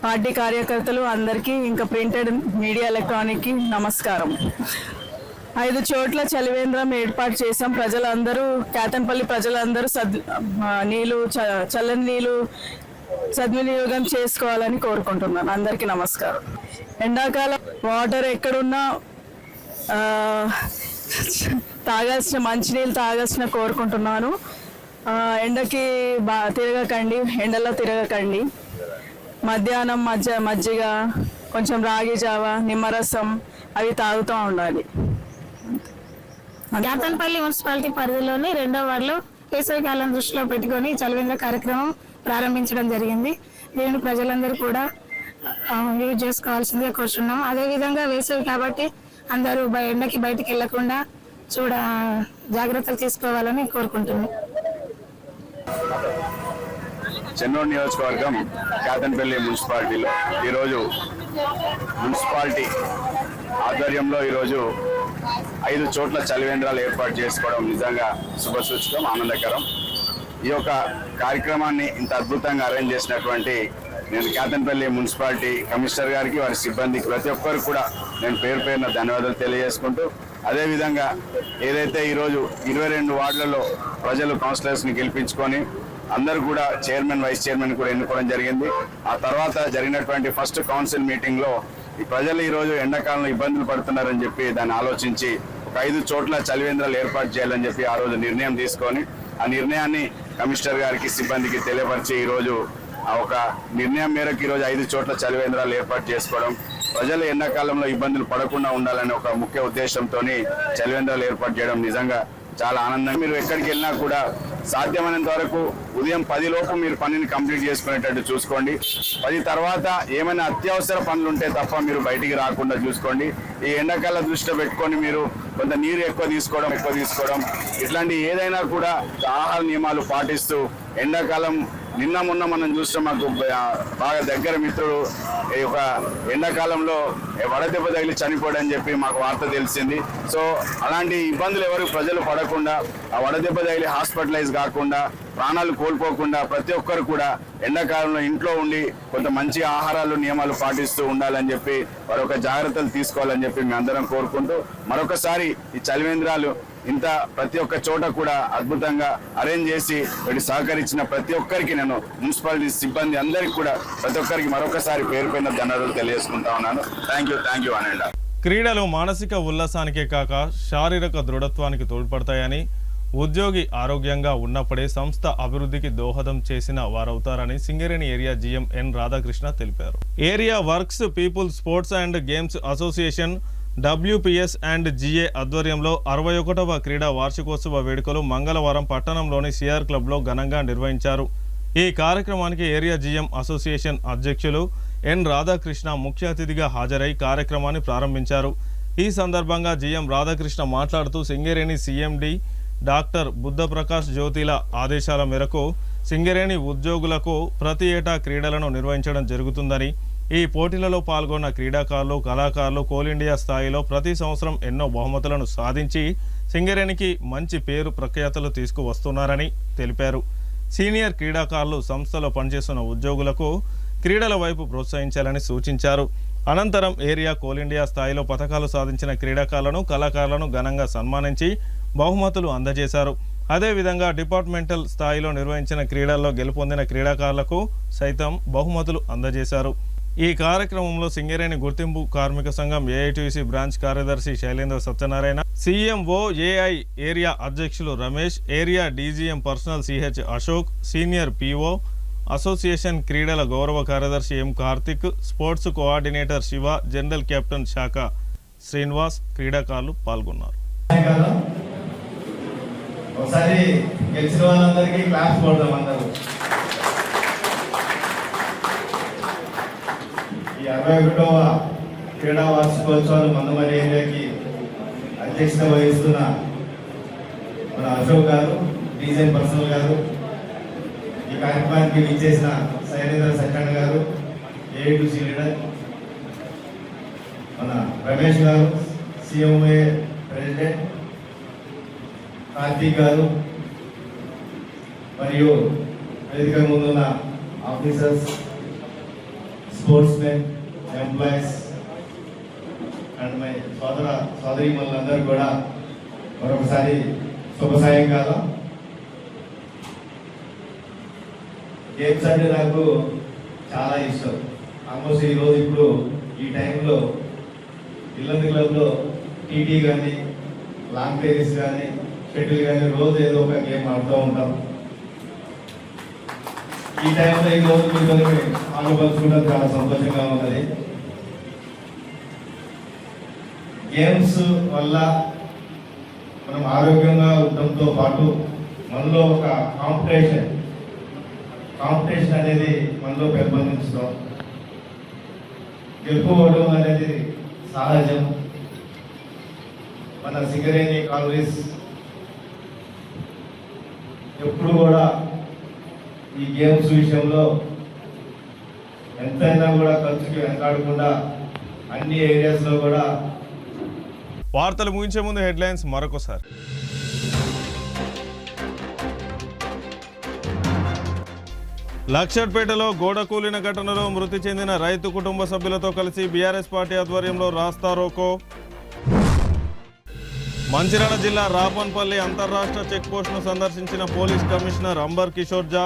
పార్టీ కార్యకర్తలు అందరికీ, ఇంకా ప్రింటెడ్ మీడియా ఎలక్ట్రానిక్కి నమస్కారం. 5 చోట్ల చలివేంద్రం ఏర్పాటు చేశాం. ప్రజలందరూ, క్యాతన్పల్లి ప్రజలందరూ చల్లని నీళ్ళు సద్వినియోగం చేసుకోవాలని కోరుకుంటున్నాను. అందరికీ నమస్కారం. ఎండాకాలం వాటర్ ఎక్కడున్నా మంచినీళ్ళు తాగాల్సిన కోరుకుంటున్నాను. ఎండకి తిరగకండి, ఎండలో తిరగకండి. మధ్యాహ్నం మజ్జిగ, కొంచెం రాగి జావ, నిమ్మరసం అవి తాగుతూ ఉండాలి. క్యాతన్పల్లి మున్సిపాలిటీ పరిధిలోని 2వ వార్డులో వేసవికాలం దృష్టిలో పెట్టుకొని చలివేంద్ర కార్యక్రమం ప్రారంభించడం జరిగింది. దీనిని ప్రజలందరూ కూడా యూజ్ చేసుకోవాల్సిందిగా కోరుతున్నాం. అదేవిధంగా వేసవి కాబట్టి అందరూ ఎండకి బయటికి వెళ్లకుండా జాగ్రత్తలు తీసుకోవాలని కోరుకుంటున్నాం. చెన్నూరు నియోజకవర్గం క్యాతన్పల్లి మున్సిపాలిటీలో ఈరోజు మున్సిపాలిటీ ఆధ్వర్యంలో ఈరోజు 5 చోట్ల చలివేంద్రాలు ఏర్పాటు చేసుకోవడం నిజంగా శుభసూచకం, ఆనందకరం. ఈ యొక్క కార్యక్రమాన్ని ఇంత అద్భుతంగా అరేంజ్ చేసినటువంటి నేను క్యాతన్పల్లి మున్సిపాలిటీ కమిషనర్ గారికి, వారి సిబ్బందికి, ప్రతి ఒక్కరు కూడా నేను పేరున ధన్యవాదాలు తెలియజేసుకుంటూ, అదేవిధంగా ఏదైతే ఈరోజు 22 వార్డులలో ప్రజలు కౌన్సిలర్స్ని గెలిపించుకొని అందరూ కూడా చైర్మన్, వైస్ చైర్మన్ కూడా ఎన్నుకోవడం జరిగింది. ఆ తర్వాత జరిగినటువంటి ఫస్ట్ కౌన్సిల్ మీటింగ్లో ఈ ప్రజలు ఈరోజు ఎండాకాలంలో ఇబ్బందులు పడుతున్నారని చెప్పి దాన్ని ఆలోచించి ఒక 5 చోట్ల చలివేంద్రాలు ఏర్పాటు చేయాలని చెప్పి ఆ రోజు నిర్ణయం తీసుకొని ఆ నిర్ణయాన్ని కమిషనర్ గారికి, సిబ్బందికి తెలియపరిచి ఈరోజు ఒక నిర్ణయం మేరకు ఈరోజు 5 చోట్ల చలివేంద్రాలు ఏర్పాటు చేసుకోవడం, ప్రజలు ఎండాకాలంలో ఇబ్బందులు పడకుండా ఉండాలనే ఒక ముఖ్య ఉద్దేశంతో చలివేంద్రాలు ఏర్పాటు చేయడం నిజంగా చాలా ఆనందంగా. మీరు ఎక్కడికి వెళ్ళినా కూడా సాధ్యమైనంత వరకు ఉదయం 10 లోపు మీరు పనిని కంప్లీట్ చేసుకునేటట్టు చూసుకోండి. 10 తర్వాత ఏమైనా అత్యవసర పనులు ఉంటే తప్ప మీరు బయటికి రాకుండా చూసుకోండి. ఈ ఎండాకాల దృష్టిలో పెట్టుకొని మీరు కొంత నీరు ఎక్కువ తీసుకోవడం, ఇట్లాంటి ఏదైనా కూడా ఆహార నియమాలు పాటిస్తూ ఎండాకాలం నిన్న మొన్న మనం చూస్తే మాకు బాగా దగ్గర మిత్రుడు ఒక ఎండాకాలంలో వడదెబ్బ తగిలి చనిపోయాడని చెప్పి మాకు వార్త తెలిసింది. సో అలాంటి ఇబ్బందులు ఎవరు ప్రజలు పడకుండా, ఆ వడదెబ్బ తగిలి హాస్పిటలైజ్ కాకుండా, ప్రాణాలు కోల్పోకుండా ప్రతి ఒక్కరు కూడా ఎండాకాలంలో ఇంట్లో ఉండి కొంత మంచి ఆహారాలు నియమాలు పాటిస్తూ ఉండాలని చెప్పి మరొక జాగ్రత్తలు తీసుకోవాలని చెప్పి మేము అందరం కోరుకుంటూ మరొకసారి ఈ చలివేంద్రాలు ఇంత ప్రతి ఒక్క చోట కూడా అద్భుతంగా అరేంజ్ చేసి వీటి సహకరించిన ప్రతి ఒక్కరికి నేను మున్సిపాలిటీ సిబ్బంది అందరికీ కూడా ప్రతి ఒక్కరికి మరొకసారి పేరు పైన ధన్యవాదాలు తెలియజేసుకుంటా ఉన్నాను. థ్యాంక్ యూ అనండి. క్రీడలు మానసిక ఉల్లాసానికే కాక శారీరక దృఢత్వానికి తోడ్పడతాయని, ఉద్యోగి ఆరోగ్యంగా ఉన్నప్పుడే సంస్థ అభివృద్ధికి దోహదం చేసిన వారవుతారని సింగరేణి ఏరియా జీఎం ఎన్ రాధాకృష్ణ తెలిపారు. Area works people sports and games association WPS and GA ఆధ్వర్యంలో 61వ క్రీడా వార్షికోత్సవ వేడుకలు మంగళవారం పట్టణంలోని సిఆర్ క్లబ్లో ఘనంగా నిర్వహించారు. ఈ కార్యక్రమానికి ఏరియా GM అసోసియేషన్ అధ్యక్షులు ఎన్ రాధాకృష్ణ ముఖ్య అతిథిగా హాజరై కార్యక్రమాన్ని ప్రారంభించారు. ఈ సందర్భంగా GM రాధాకృష్ణ మాట్లాడుతూ సింగరేణి CMD డాక్టర్ బుద్ధప్రకాష్ జ్యోతిల ఆదేశాల మేరకు సింగరేణి ఉద్యోగులకు ప్రతి ఏటా క్రీడలను నిర్వహించడం జరుగుతుందని, ఈ పోటీలలో పాల్గొన్న క్రీడాకారులు, కళాకారులు కోల్ ఇండియా స్థాయిలో ప్రతి సంవత్సరం ఎన్నో బహుమతులను సాధించి సింగరేణికి మంచి పేరు ప్రఖ్యాతలు తీసుకువస్తున్నారని తెలిపారు. సీనియర్ క్రీడాకారులు సంస్థలో పనిచేస్తున్న ఉద్యోగులకు క్రీడల వైపు ప్రోత్సహించాలని సూచించారు. అనంతరం ఏరియా కోల్ ఇండియా స్థాయిలో పథకాలు సాధించిన క్రీడాకారులను, కళాకారులను ఘనంగా సన్మానించి బహుమతులు అందజేశారు. అదేవిధంగా డిపార్ట్మెంటల్ స్థాయిలో నిర్వహించిన క్రీడల్లో గెలుపొందిన క్రీడాకారులకు సైతం బహుమతులు అందజేశారు. ఈ కార్యక్రమంలో సింగరేణి గుర్తింపు కార్మిక సంఘం AITUC బ్రాంచ్ కార్యదర్శి Shailendra Satyanarayana, CMO AI area అధ్యక్షులు Ramesh, area DGM personnel CH Ashok, senior PO, association క్రీడల గౌరవ కార్యదర్శి M Karthik, sports coordinator Shiva, general captain శాఖ శ్రీనివాస్, క్రీడాకారులు పాల్గొన్నారు. ఒకసారి గెలిచిన వాళ్ళందరికీ క్లాస్ కొడదాం అందరూ. ఈ 61వ క్రీడా వార్షికోత్సవాలు మందమరి ఏరియాకి అధ్యక్షత వహిస్తున్న మన అశోక్ గారు, డిజైన్ పర్సనల్ గారు, ఈ కార్యక్రమానికి విచ్చేసిన శైలేంద్ర సత్యన్న గారు, AITUC లీడర్, మన రమేష్ గారు, CMA ప్రెసిడెంట్, కార్తీక్ గారు, మరియు వేదిక ముందున్న officers, sports men, employees and my సోదరీమణులందరూ కూడా మరొకసారి శుభ సాయంకాలం. గేమ్స్ అంటే నాకు చాలా ఇష్టం. ఆల్మోస్ట్ ఈరోజు ఇప్పుడు ఈ టైంలో ఇల్లందు క్లబ్లో TT కానీ, లాంగ్ టెన్నిస్ కానీ, షటిల్ కానీ రోజు ఏదో ఒక గేమ్ ఆడుతూ ఉంటాం. ఈ టైంలో ఈ రోజు మీతో పాల్గొనడం చాలా సంతోషంగా ఉన్నది. గేమ్స్ వల్ల మనం ఆరోగ్యంగా ఉండడంతో పాటు మనలో ఒక కాంపిటీషన్ అనేది మనలో పెంపొందించడం, గెలుపుకోవడం అనేది సహజం. మన సింగరేణి కాంగ్రెస్ ఎప్పుడు కూడా ఈ గేమ్స్ విషయంలో ఎంతైనా కూడా ఖర్చుకి వెనకాడకుండా అన్ని ఏరియాస్లో కూడా. వార్తలు ముగించే ముందు హెడ్లైన్స్ మరొకసారి. లక్షట్పేటలో గోడ కూలిన ఘటనలో మృతి చెందిన రైతు కుటుంబ సభ్యులతో కలిసి బీఆర్ఎస్ పార్టీ ఆధ్వర్యంలో రాస్తారోకో. మంచిర్యాల జిల్లా రాపన్పల్లి అంతర్రాష్ట్ర చెక్పోస్టును సందర్శించిన పోలీస్ కమిషనర్ అంబర్ కిషోర్ జా.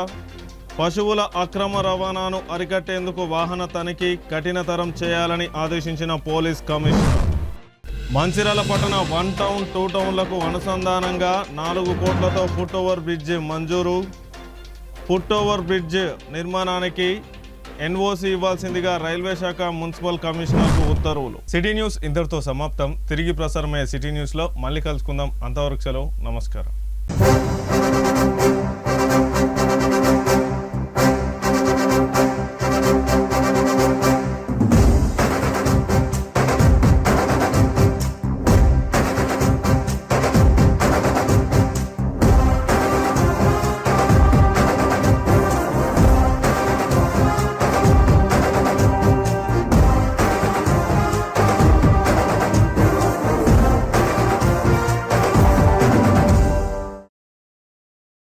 పశువుల అక్రమ రవాణాను అరికట్టేందుకు వాహన తనిఖీ కఠినతరం చేయాలని ఆదేశించిన పోలీస్ కమిషనర్. మంచిర్యాల పట్టణ 1 టౌన్ 2 టౌన్లకు అనుసంధానంగా 4 కోట్లతో ఫుట్ ఓవర్ బ్రిడ్జ్ మంజూరు. ఫుట్ ఓవర్ బ్రిడ్జ్ నిర్మాణానికి NOC ఇవ్వాల్సిందిగా రైల్వే శాఖ మున్సిపల్ కమిషనర్కు ఉత్తర్వులు. సిటీ న్యూస్ ఇంతటితో సమాప్తం. తిరిగి ప్రసారమయ్యే సిటీ న్యూస్లో మళ్ళీ కలుసుకుందాం. అంతవరకు సెలవు. నమస్కారం.